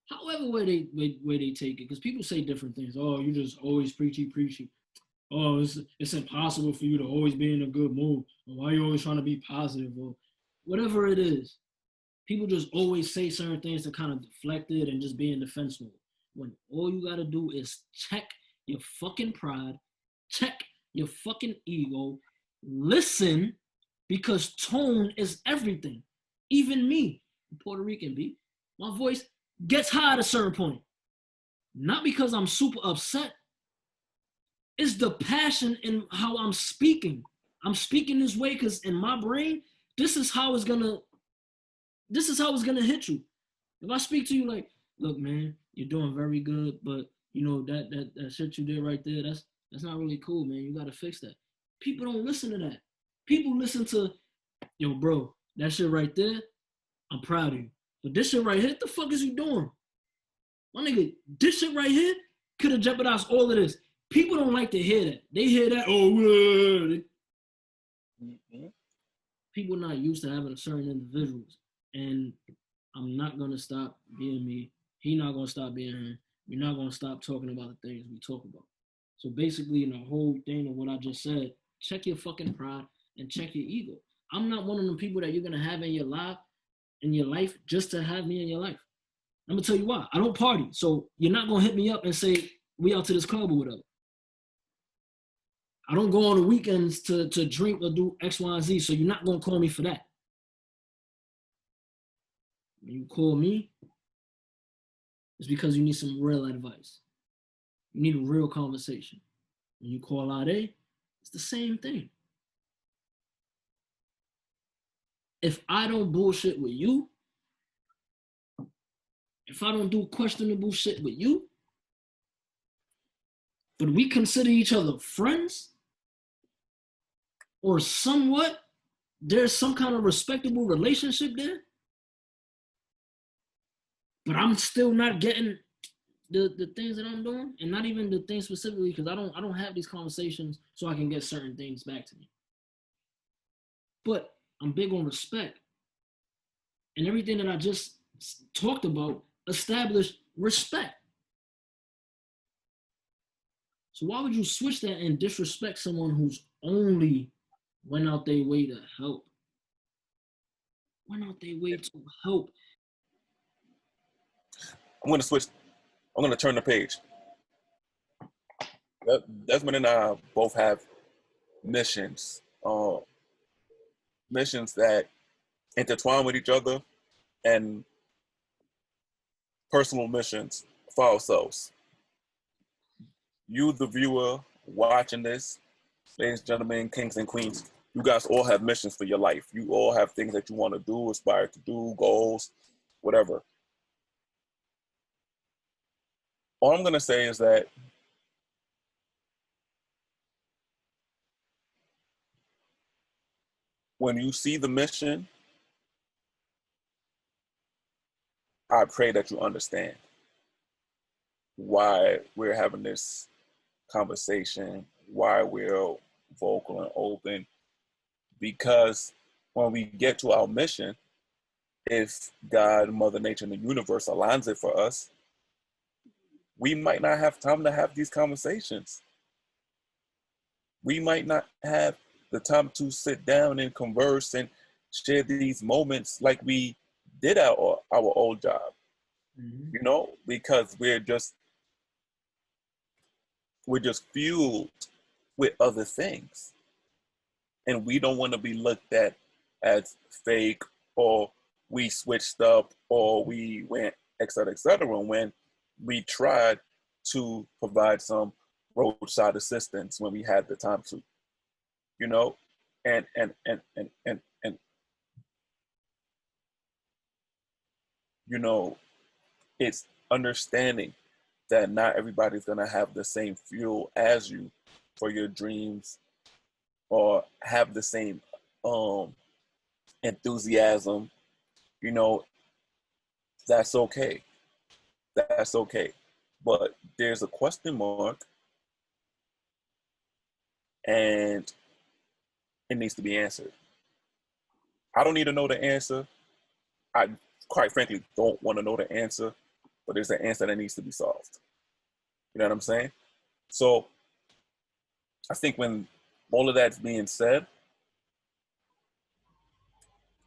B: however way they take it, because people say different things. Oh, you just always preachy. Oh, it's impossible for you to always be in a good mood. Or why are you always trying to be positive? Or whatever it is. People just always say certain things to kind of deflect it and just be in defense mode. When all you gotta do is check your fucking pride, check your fucking ego, listen, because tone is everything. Even me. I'm Puerto Rican, B. My voice gets high at a certain point. Not because I'm super upset. It's the passion in how I'm speaking. I'm speaking this way because in my brain, this is how it's gonna hit you. If I speak to you like, look, man, you're doing very good, but you know that shit you did right there, that's not really cool, man. You gotta fix that. People don't listen to that. People listen to, yo, bro, that shit right there, I'm proud of you. But this shit right here, what the fuck is you doing? My nigga, this shit right here could have jeopardized all of this. People don't like to hear that. They hear that, people not used to having certain individuals. And I'm not gonna stop being me. He not gonna stop being him. We're not gonna stop talking about the things we talk about. So basically, in the whole thing of what I just said, check your fucking pride and check your ego. I'm not one of them people that you're gonna have in your life just to have me in your life. I'm gonna tell you why. I don't party, so you're not gonna hit me up and say we out to this club or whatever. I don't go on the weekends to drink or do X, Y, and Z, so you're not gonna call me for that. When you call me, it's because you need some real advice. You need a real conversation. When you call out A, it's the same thing. If I don't bullshit with you, if I don't do questionable shit with you, but we consider each other friends, or somewhat, there's some kind of respectable relationship there, but I'm still not getting the things that I'm doing, and not even the things specifically, because I don't have these conversations so I can get certain things back to me. But I'm big on respect. And everything that I just talked about established respect. So why would you switch that and disrespect someone who's only went out their way to help? Went out their way to help.
A: I'm gonna switch. I'm gonna turn the page. Desmond and I both have missions, missions that intertwine with each other, and personal missions for ourselves. You, the viewer, watching this, ladies and gentlemen, kings and queens, you guys all have missions for your life. You all have things that you want to do, aspire to do, goals, whatever. All I'm gonna say is that when you see the mission, I pray that you understand why we're having this conversation, why we're vocal and open. Because when we get to our mission, if God, Mother Nature, and the universe aligns it for us, we might not have time to have these conversations. We might not have the time to sit down and converse and share these moments like we did our old job, you know, because we're just fueled with other things. And we don't want to be looked at as fake, or we switched up, or we went, et cetera, when we tried to provide some roadside assistance when we had the time to, you know, and you know, it's understanding that not everybody's gonna have the same fuel as you for your dreams, or have the same enthusiasm. You know, that's okay. That's okay. But there's a question mark, and it needs to be answered. I don't need to know the answer. I quite frankly don't want to know the answer, but there's an answer that needs to be solved. You know what I'm saying? So I think when all of that's being said,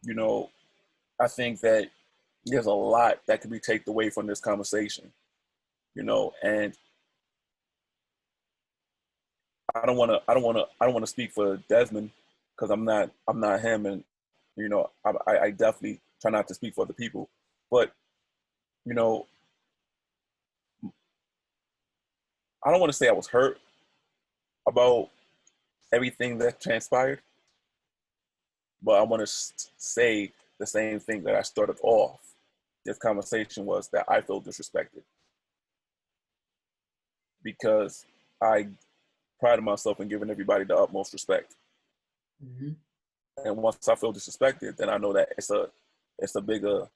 A: you know, I think that there's a lot that can be taken away from this conversation, you know, and I don't want to speak for Desmond, because I'm not him, and you know, I definitely try not to speak for other people, but you know, I don't want to say I was hurt about everything that transpired, but I want to say the same thing that I started off this conversation was that I feel disrespected because I prided myself in giving everybody the utmost respect.
B: Mm-hmm.
A: And once I feel disrespected, then I know that it's a bigger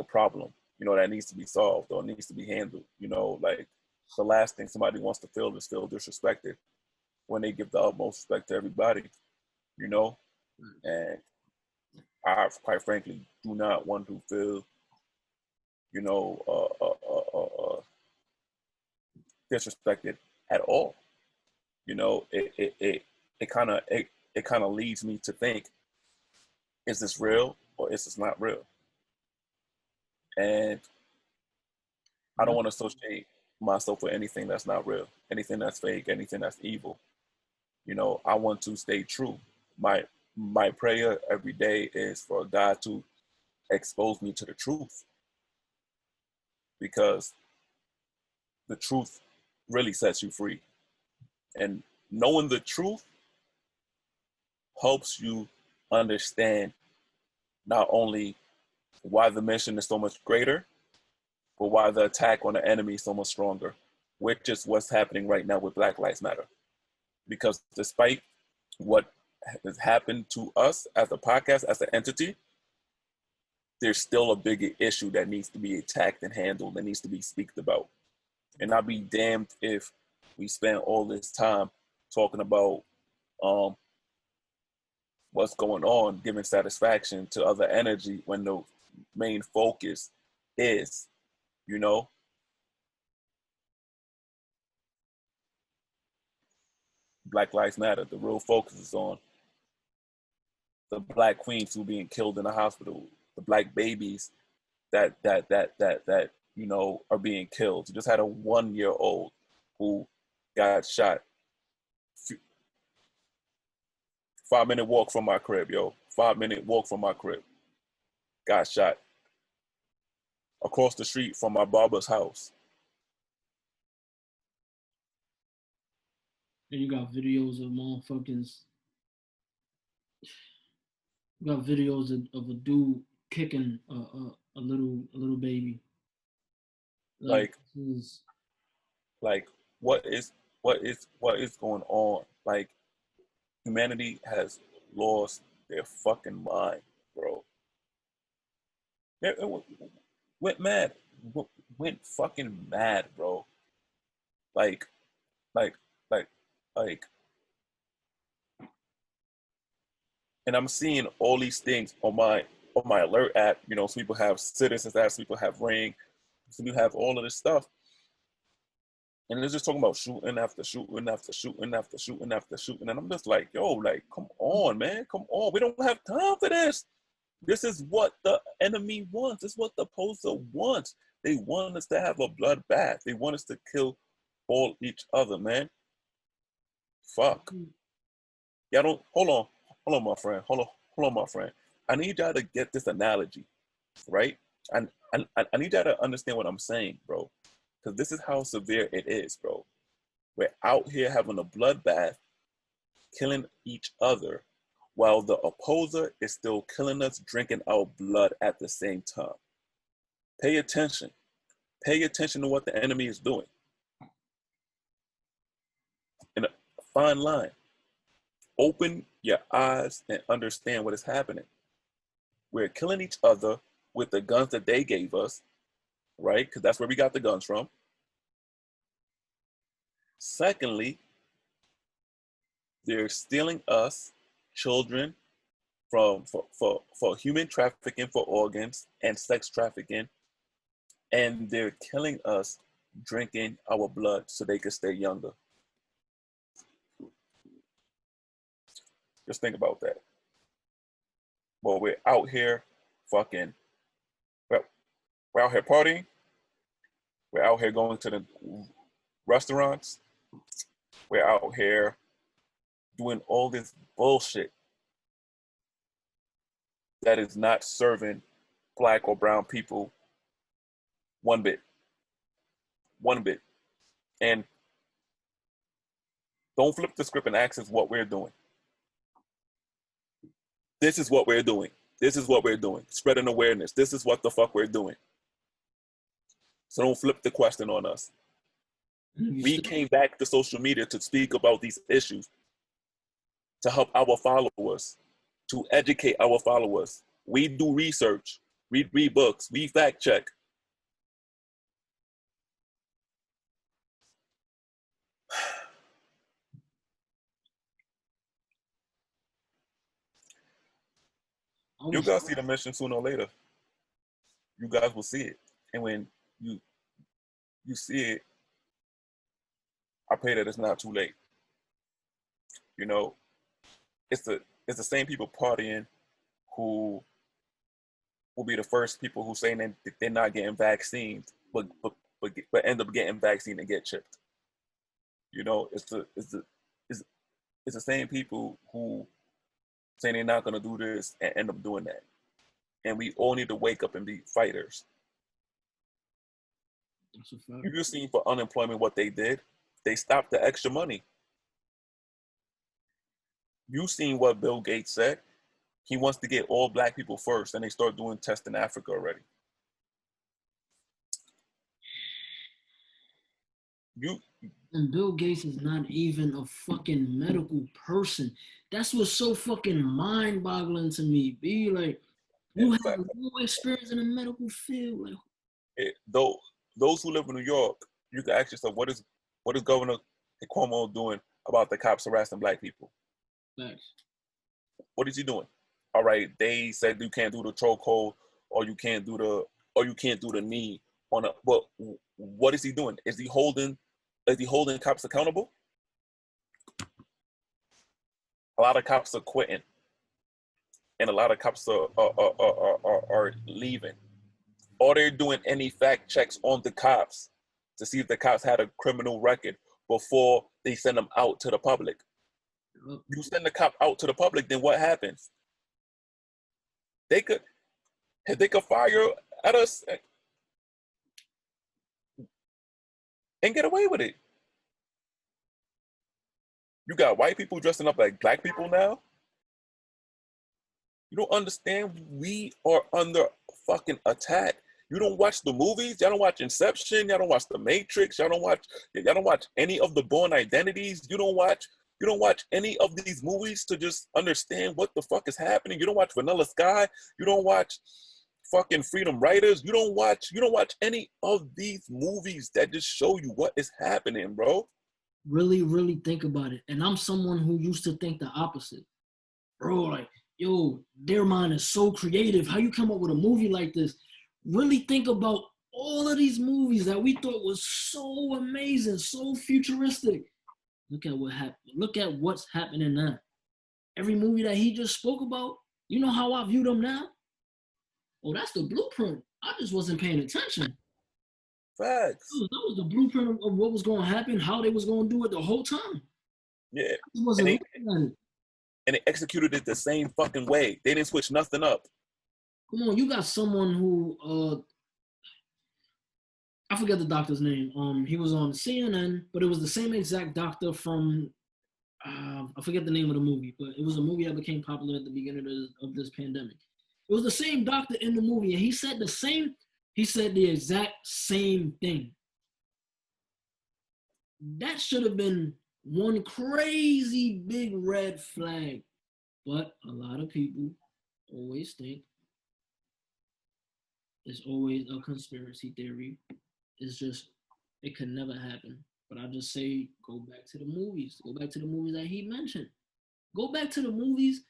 A: problem, you know, that needs to be solved or needs to be handled. You know, like the last thing somebody wants to feel is feel disrespected when they give the utmost respect to everybody, you know. And I, quite frankly, do not want to feel, you know, disrespected at all. You know, it kind of leads me to think, is this real or is this not real? And I don't want to associate myself with anything that's not real, anything that's fake, anything that's evil. You know, I want to stay true. My prayer every day is for God to expose me to the truth, because the truth really sets you free. And knowing the truth helps you understand not only why the mission is so much greater, but why the attack on the enemy is so much stronger, which is what's happening right now with Black Lives Matter. Because despite what has happened to us as a podcast, as an entity, there's still a bigger issue that needs to be attacked and handled, that needs to be speaked about. And I'd be damned if we spend all this time talking about what's going on, giving satisfaction to other energy when the main focus is, you know, Black Lives Matter. The real focus is on the Black queens who are being killed in the hospital, the Black babies that you know are being killed. You just had a 1-year-old who got shot. 5-minute walk from my crib, yo. 5-minute walk from my crib. Got shot. Across the street from my barber's house.
B: And you got videos of motherfuckers. You got videos of a dude kicking a little baby.
A: Like
B: is,
A: what is going on? Like, humanity has lost their fucking mind, bro. It went mad. Went fucking mad, bro. Like, like, like, like, and I'm seeing all these things on my alert app. You know, some people have citizens apps, some people have Ring, some people have all of this stuff. And they're just talking about shooting after shooting after shooting after shooting after shooting. And I'm just like, yo, like, come on, man. Come on. We don't have time for this. This is what the enemy wants. This is what the opposer wants. They want us to have a bloodbath. They want us to kill all each other, man. Fuck. Y'all don't, hold on, my friend. Hold on, my friend. I need y'all to get this analogy, right? And I need y'all to understand what I'm saying, bro. Because this is how severe it is, bro. We're out here having a bloodbath, killing each other, while the opposer is still killing us, drinking our blood at the same time. Pay attention. Pay attention to what the enemy is doing. In a fine line. Open your eyes and understand what is happening. We're killing each other with the guns that they gave us, right? Because that's where we got the guns from. Secondly, they're stealing us, children, for human trafficking, for organs and sex trafficking, and they're killing us, drinking our blood so they can stay younger. Just think about that. Well, we're out here fucking, we're out here partying. We're out here going to the restaurants. We're out here doing all this bullshit. that is not serving Black or brown people one bit. One bit. And don't flip the script and ask us what we're doing. This is what we're doing. This is what we're doing. Spreading awareness. This is what the fuck we're doing. So don't flip the question on us. We came back to social media to speak about these issues, to help our followers, to educate our followers. We do research, we read books, we fact check. You guys see the mission sooner or later. You guys will see it. And when you see it, I pray that it's not too late. You know, it's the same people partying who will be the first people who saying that they're not getting vaccines, but end up getting vaccine and get chipped. You know, it's the same people who saying they're not gonna do this and end up doing that. And we all need to wake up and be fighters. You've seen for unemployment what they did. They stopped the extra money. You've seen what Bill Gates said. He wants to get all Black people first, and they start doing tests in Africa already.
B: And Bill Gates is not even a fucking medical person. That's what's so fucking mind-boggling to me. Be like, you have no experience in the medical field. Like,
A: those who live in New York, you can ask yourself, what is Governor Cuomo doing about the cops harassing Black people?
B: Thanks.
A: What is he doing? All right, they said you can't do the chokehold, or you can't do the knee on a. But what is he doing? Is he holding cops accountable? A lot of cops are quitting, and a lot of cops are leaving. Are they doing any fact checks on the cops to see if the cops had a criminal record before they send them out to the public? You send the cop out to the public, then what happens? They could fire at us and get away with it. You got white people dressing up like Black people now. You don't understand. We are under fucking attack. You don't watch the movies. Y'all don't watch Inception. Y'all don't watch The Matrix. Y'all don't watch any of the Born Identities. You don't watch any of these movies to just understand what the fuck is happening. You don't watch Vanilla Sky. You don't watch fucking Freedom Writers. You don't watch any of these movies that just show you what is happening, bro.
B: Really, really think about it. And I'm someone who used to think the opposite. Bro, like, yo, their mind is so creative. How you come up with a movie like this? Really think about all of these movies that we thought was so amazing, so futuristic. Look at what happened. Look at what's happening now. Every movie that he just spoke about, you know how I view them now? Oh, that's the blueprint. I just wasn't paying attention.
A: Facts.
B: That was the blueprint of what was going to happen, how they was going to do it the whole time.
A: Yeah. And they executed it the same fucking way. They didn't switch nothing up.
B: Come on, you got someone who I forget the doctor's name. He was on CNN, but it was the same exact doctor from I forget the name of the movie, but it was a movie that became popular at the beginning of this pandemic. It was the same doctor in the movie, and he said the exact same thing. That should have been one crazy big red flag. But a lot of people always think it's always a conspiracy theory. It's just, it could never happen. But I just say, go back to the movies. Go back to the movies that he mentioned. Go back to the movies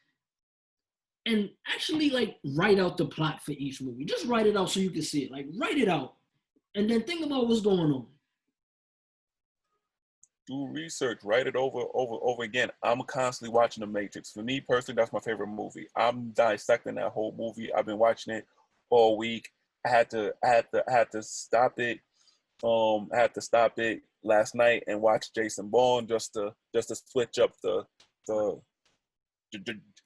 B: and actually like write out the plot for each movie. Just write it out so you can see it. Like write it out. And then think about what's going on.
A: Do research, write it over again. I'm constantly watching The Matrix. For me personally, that's my favorite movie. I'm dissecting that whole movie. I've been watching it all week. I had to stop it. I had to stop it last night and watch Jason Bourne just to switch up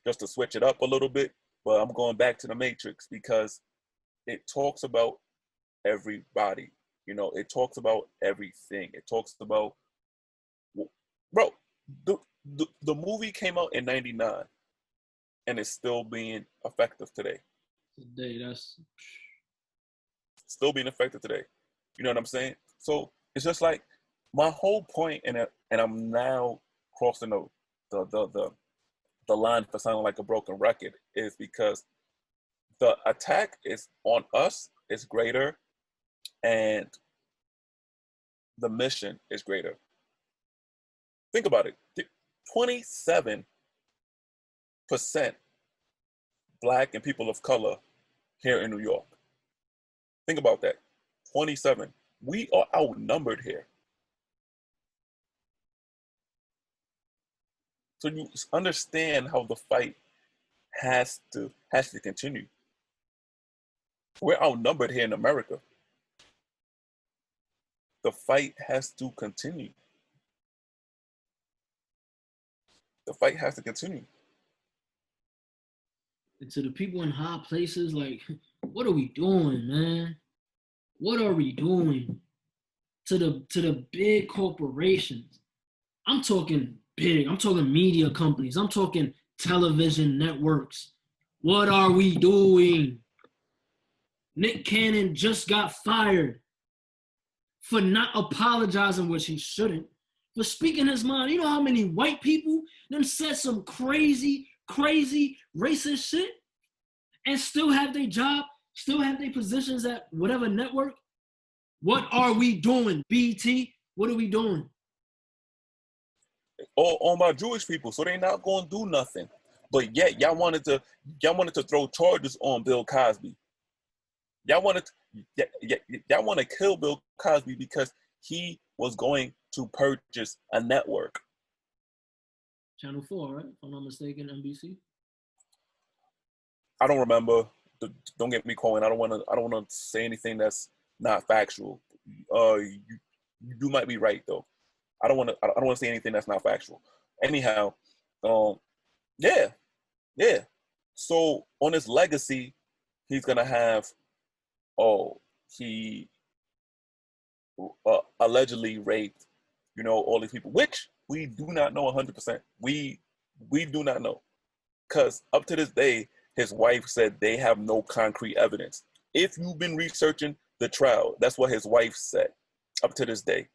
A: just to switch it up a little bit. but I'm going back to the Matrix because it talks about everybody. You know, it talks about everything. It talks about, bro, the movie came out in 99 and it's still being effective today.
B: Today, that's
A: Still being effective today. You know what I'm saying? So it's just like my whole point, and I'm now crossing the line for sounding like a broken record, is because the attack is on us is greater, and the mission is greater. Think about it. 27% Black and people of color here in New York. Think about that. 27. We are outnumbered here. So you understand how the fight has to continue. We're outnumbered here in America. The fight has to continue. The fight has to continue.
B: and to the people in high places, like, what are we doing, man? What are we doing? To the big corporations. I'm talking big. I'm talking media companies. I'm talking television networks. What are we doing? Nick Cannon just got fired for not apologizing, which he shouldn't, for speaking his mind. You know how many white people then said some crazy, crazy racist shit and still have their job, still have their positions at whatever network? What are we doing, BT? What are we doing?
A: On my Jewish people, so they're not gonna do nothing. But yet y'all wanted to throw charges on Bill Cosby. Y'all wanted y'all want to kill Bill Cosby because he was going to purchase a network.
B: Channel 4, right? If I'm not mistaken, NBC.
A: I don't remember. Don't get me quoting. I don't want to say anything that's not factual. You might be right though. I don't want to say anything that's not factual. Anyhow, yeah. So on his legacy, he's gonna have, he allegedly raped, all these people, which we do not know 100%. We do not know, because up to this day, his wife said they have no concrete evidence. If you've been researching the trial, that's what his wife said. Up to this day,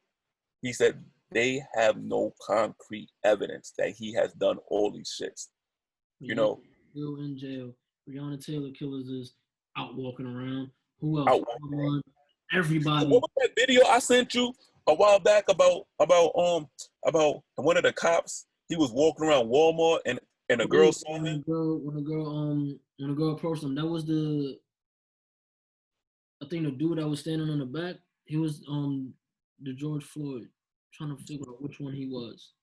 A: he said they have no concrete evidence that he has done all these shits.
B: Still in jail. Breonna Taylor killers is out walking around. Who else? Everybody.
A: What was that video I sent you a while back about one of the cops? He was walking around Walmart and a girl saw him.
B: When a girl approached him, that was I think the dude that was standing on the back. He was the George Floyd. Trying to figure out which one he was.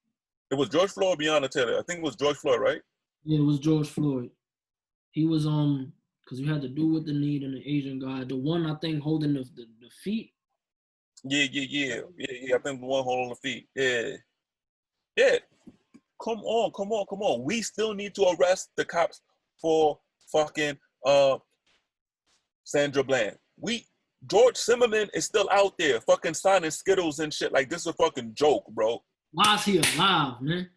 A: It was George Floyd, Breonna Taylor. I think it was George Floyd, right?
B: Yeah, it was George Floyd. He was because you had to do with the knee and the Asian guy. The one I think holding the feet.
A: Yeah. I think the one holding the feet. Yeah. Come on. We still need to arrest the cops for fucking Sandra Bland. George Zimmerman is still out there fucking signing Skittles and shit like this is a fucking joke, bro.
B: Why is he alive, man?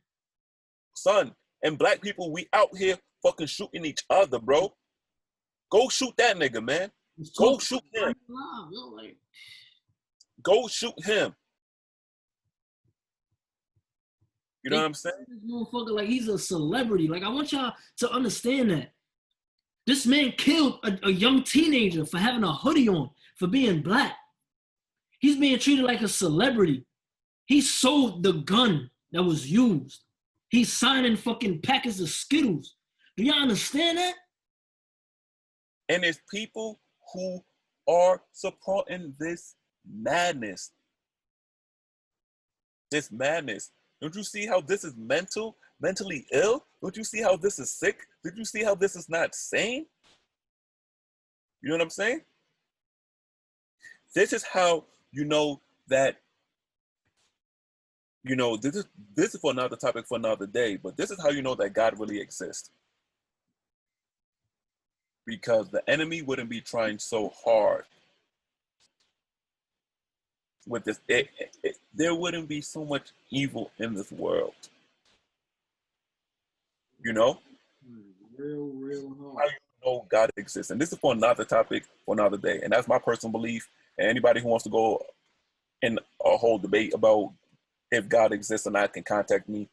A: Son, and black people, we out here fucking shooting each other, bro. Go shoot that nigga, man. Go shoot him. Go shoot him. You know what I'm saying?
B: This motherfucker, like, he's a celebrity. Like, I want y'all to understand that. This man killed a young teenager for having a hoodie on, for being black. He's being treated like a celebrity. He sold the gun that was used. He's signing fucking packets of Skittles. Do y'all understand that?
A: And there's people who are supporting this madness. This madness. Don't you see how this is mentally ill? Don't you see how this is sick? Did you see how this is not sane? You know what I'm saying? This is how you know that, this is for another topic for another day, but this is how you know that God really exists. because the enemy wouldn't be trying so hard with this. There wouldn't be so much evil in this world. You know?
B: Real
A: How
B: hard.
A: you know God exists. And this is for another topic for another day. And that's my personal belief. And anybody who wants to go in a whole debate about if God exists or not can contact me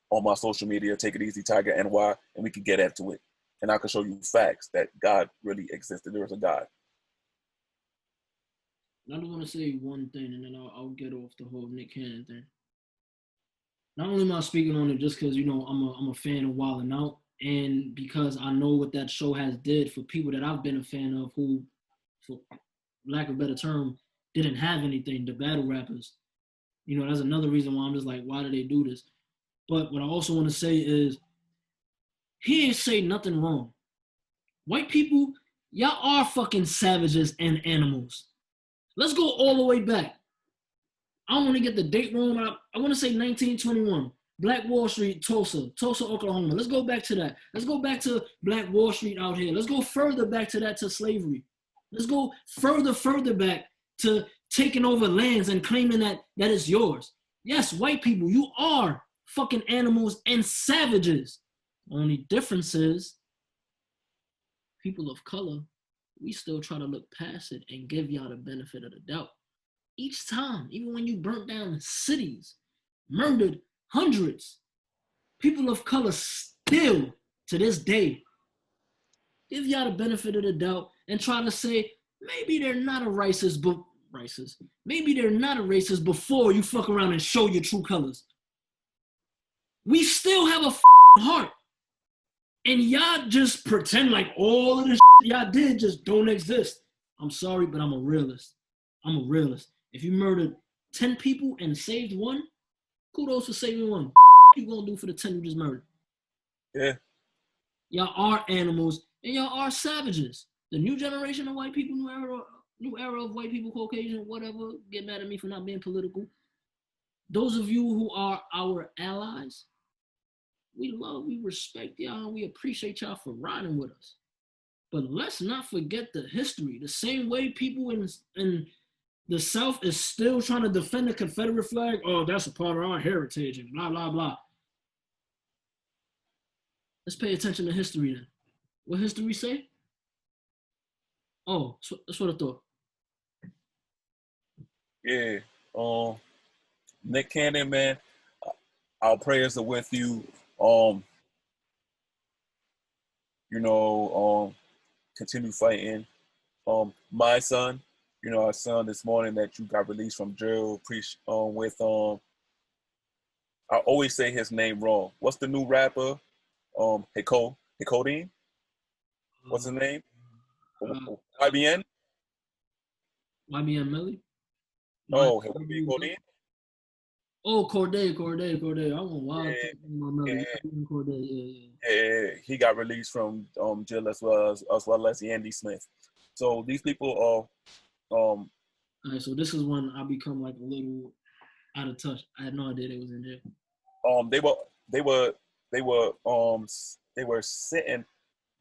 A: on my social media, Take It Easy Tiger NY, and we can get into it. And I can show you facts that God really existed. There is a God.
B: I just want to say one thing, and then I'll get off the whole Nick Cannon thing. Not only am I speaking on it just because I'm a fan of Wild 'N Out, and because I know what that show has did for people that I've been a fan of who, for lack of a better term, didn't have anything. The battle rappers, that's another reason why I'm just like, why do they do this? But what I also want to say is, he ain't say nothing wrong. White people, y'all are fucking savages and animals. Let's go all the way back. I don't want to get the date wrong. I want to say 1921. Black Wall Street, Tulsa, Oklahoma. Let's go back to that. Let's go back to Black Wall Street out here. Let's go further back to that, to slavery. Let's go further back to taking over lands and claiming that it's yours. Yes, white people, you are fucking animals and savages. Only difference is, people of color, we still try to look past it and give y'all the benefit of the doubt. Each time, even when you burnt down cities, murdered hundreds, people of color still, to this day, give y'all the benefit of the doubt and try to say, maybe they're not a racist, but racist. Maybe they're not a racist before you fuck around and show your true colors. We still have a heart. And y'all just pretend like all of the y'all did just don't exist. I'm sorry, but I'm a realist. If you murdered 10 people and saved one, kudos for saving one. What you gonna do for the 10 you just murdered?
A: Yeah.
B: Y'all are animals and y'all are savages. The new generation of white people, new era of white people, Caucasian, whatever, get mad at me for not being political. Those of you who are our allies, we love, we respect y'all, and we appreciate y'all for riding with us. But let's not forget the history. The same way people in the South is still trying to defend the Confederate flag. Oh, that's a part of our heritage and blah, blah, blah. Let's pay attention to history then. What history say? Oh, that's what I thought.
A: Yeah. Nick Cannon, man, our prayers are with you. Continue fighting. My son, our son this morning that you got released from jail, I always say his name wrong. What's the new rapper? Hicodine? What's his name? YBN?
B: YBN Millie?
A: Oh, Hicodine?
B: Oh, Corday. I want wild Corday.
A: Yeah, he got released from jail as well as Andy Smith. So these people are
B: all right, so this is when I become like a little out of touch. I had no idea they was in jail.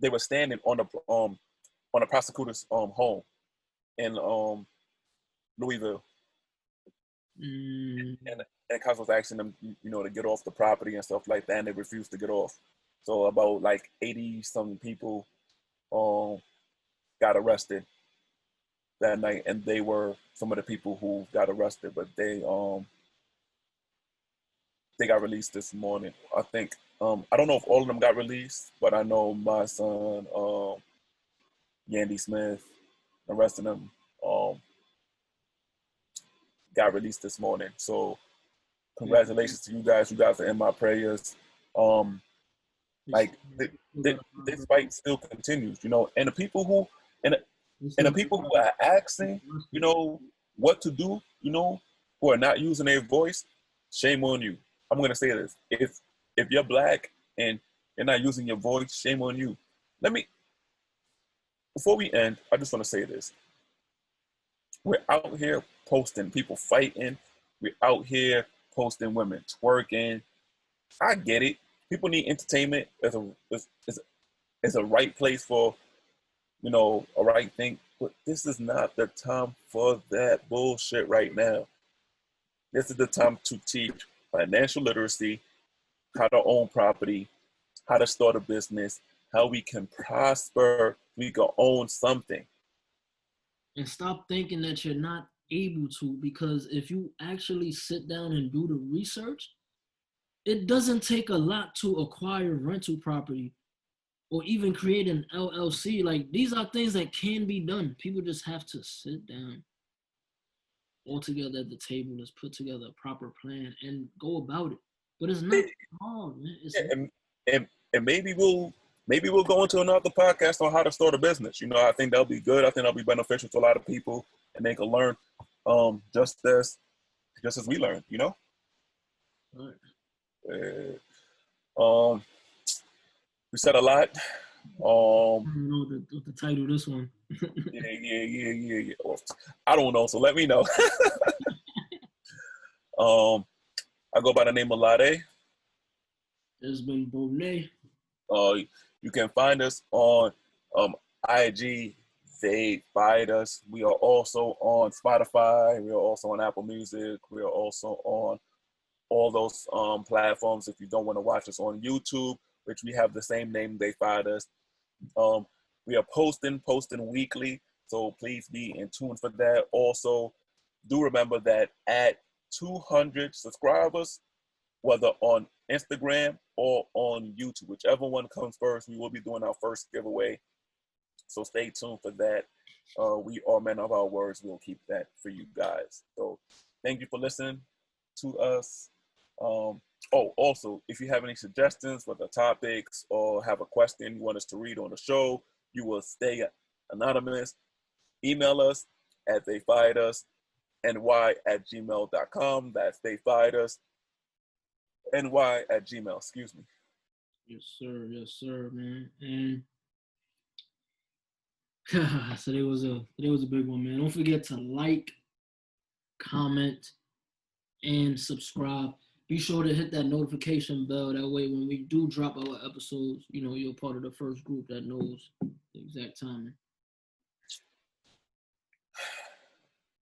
A: They were standing on the prosecutor's home in Louisville. And cops was asking them, to get off the property and stuff like that, and they refused to get off. So about like 80-something people got arrested that night, and they were some of the people who got arrested, but they got released this morning. I think I don't know if all of them got released, but I know my son, Yandy Smith, the rest of them got released this morning. So congratulations to you guys. You guys are in my prayers. This fight still continues, and the people who are asking, what to do, who are not using their voice, shame on you. I'm gonna say this: if you're black and you're not using your voice, shame on you. Before we end, I just want to say this: we're out here posting people fighting. We're out here posting women twerking. I get it. People need entertainment. It's a right place for all right, but this is not the time for that bullshit right now. This is the time to teach financial literacy, how to own property, how to start a business, how we can prosper, we can own something.
B: And stop thinking that you're not able to, because if you actually sit down and do the research, it doesn't take a lot to acquire rental property or even create an LLC. Like, these are things that can be done. People just have to sit down all together at the table, just put together a proper plan and go about it. But it's not hard, man.
A: And maybe we'll go into another podcast on how to start a business. I think that'll be good. I think that'll be beneficial to a lot of people, and they can learn just as we learn.
B: Right.
A: We said a lot.
B: I don't know what the title of this one.
A: Yeah. Well, I don't know, so let me know. I go by the name of Lade.
B: It's been Bonet.
A: You can find us on IG, TheyFired Us. We are also on Spotify. We are also on Apple Music. We are also on all those platforms. If you don't want to watch us on YouTube, which we have the same name, TheyFired Us. We are posting weekly, so please be in tune for that. Also, do remember that at 200 subscribers, whether on Instagram or on YouTube, whichever one comes first, we will be doing our first giveaway. So stay tuned for that. We are men of our words. We'll keep that for you guys. So thank you for listening to us. Also, if you have any suggestions for the topics or have a question you want us to read on the show, you will stay anonymous. Email us at TheyFiredUsNY@gmail.com. That's TheyFiredUsNY@gmail. Excuse me.
B: Yes, sir, man. And so today was a big one, man. Don't forget to like, comment, and subscribe. Be sure to hit that notification bell. That way, when we do drop our episodes, you're part of the first group that knows the exact timing.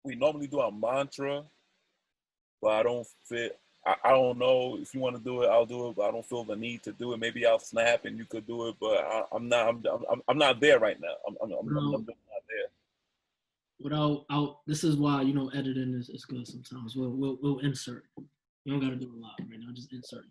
A: We normally do our mantra, but I don't know if you want to do it. I'll do it, but I don't feel the need to do it. Maybe I'll snap and you could do it, but I'm not there right now. I'm not there.
B: This is why editing is good sometimes. We'll insert. You don't gotta do a lot right now. Just insert.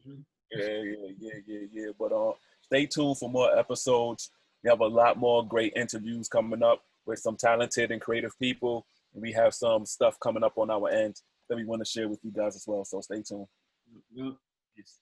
A: Yeah. But stay tuned for more episodes. We have a lot more great interviews coming up with some talented and creative people. And we have some stuff coming up on our end that we want to share with you guys as well. So stay tuned.
B: Yep.
A: Peace.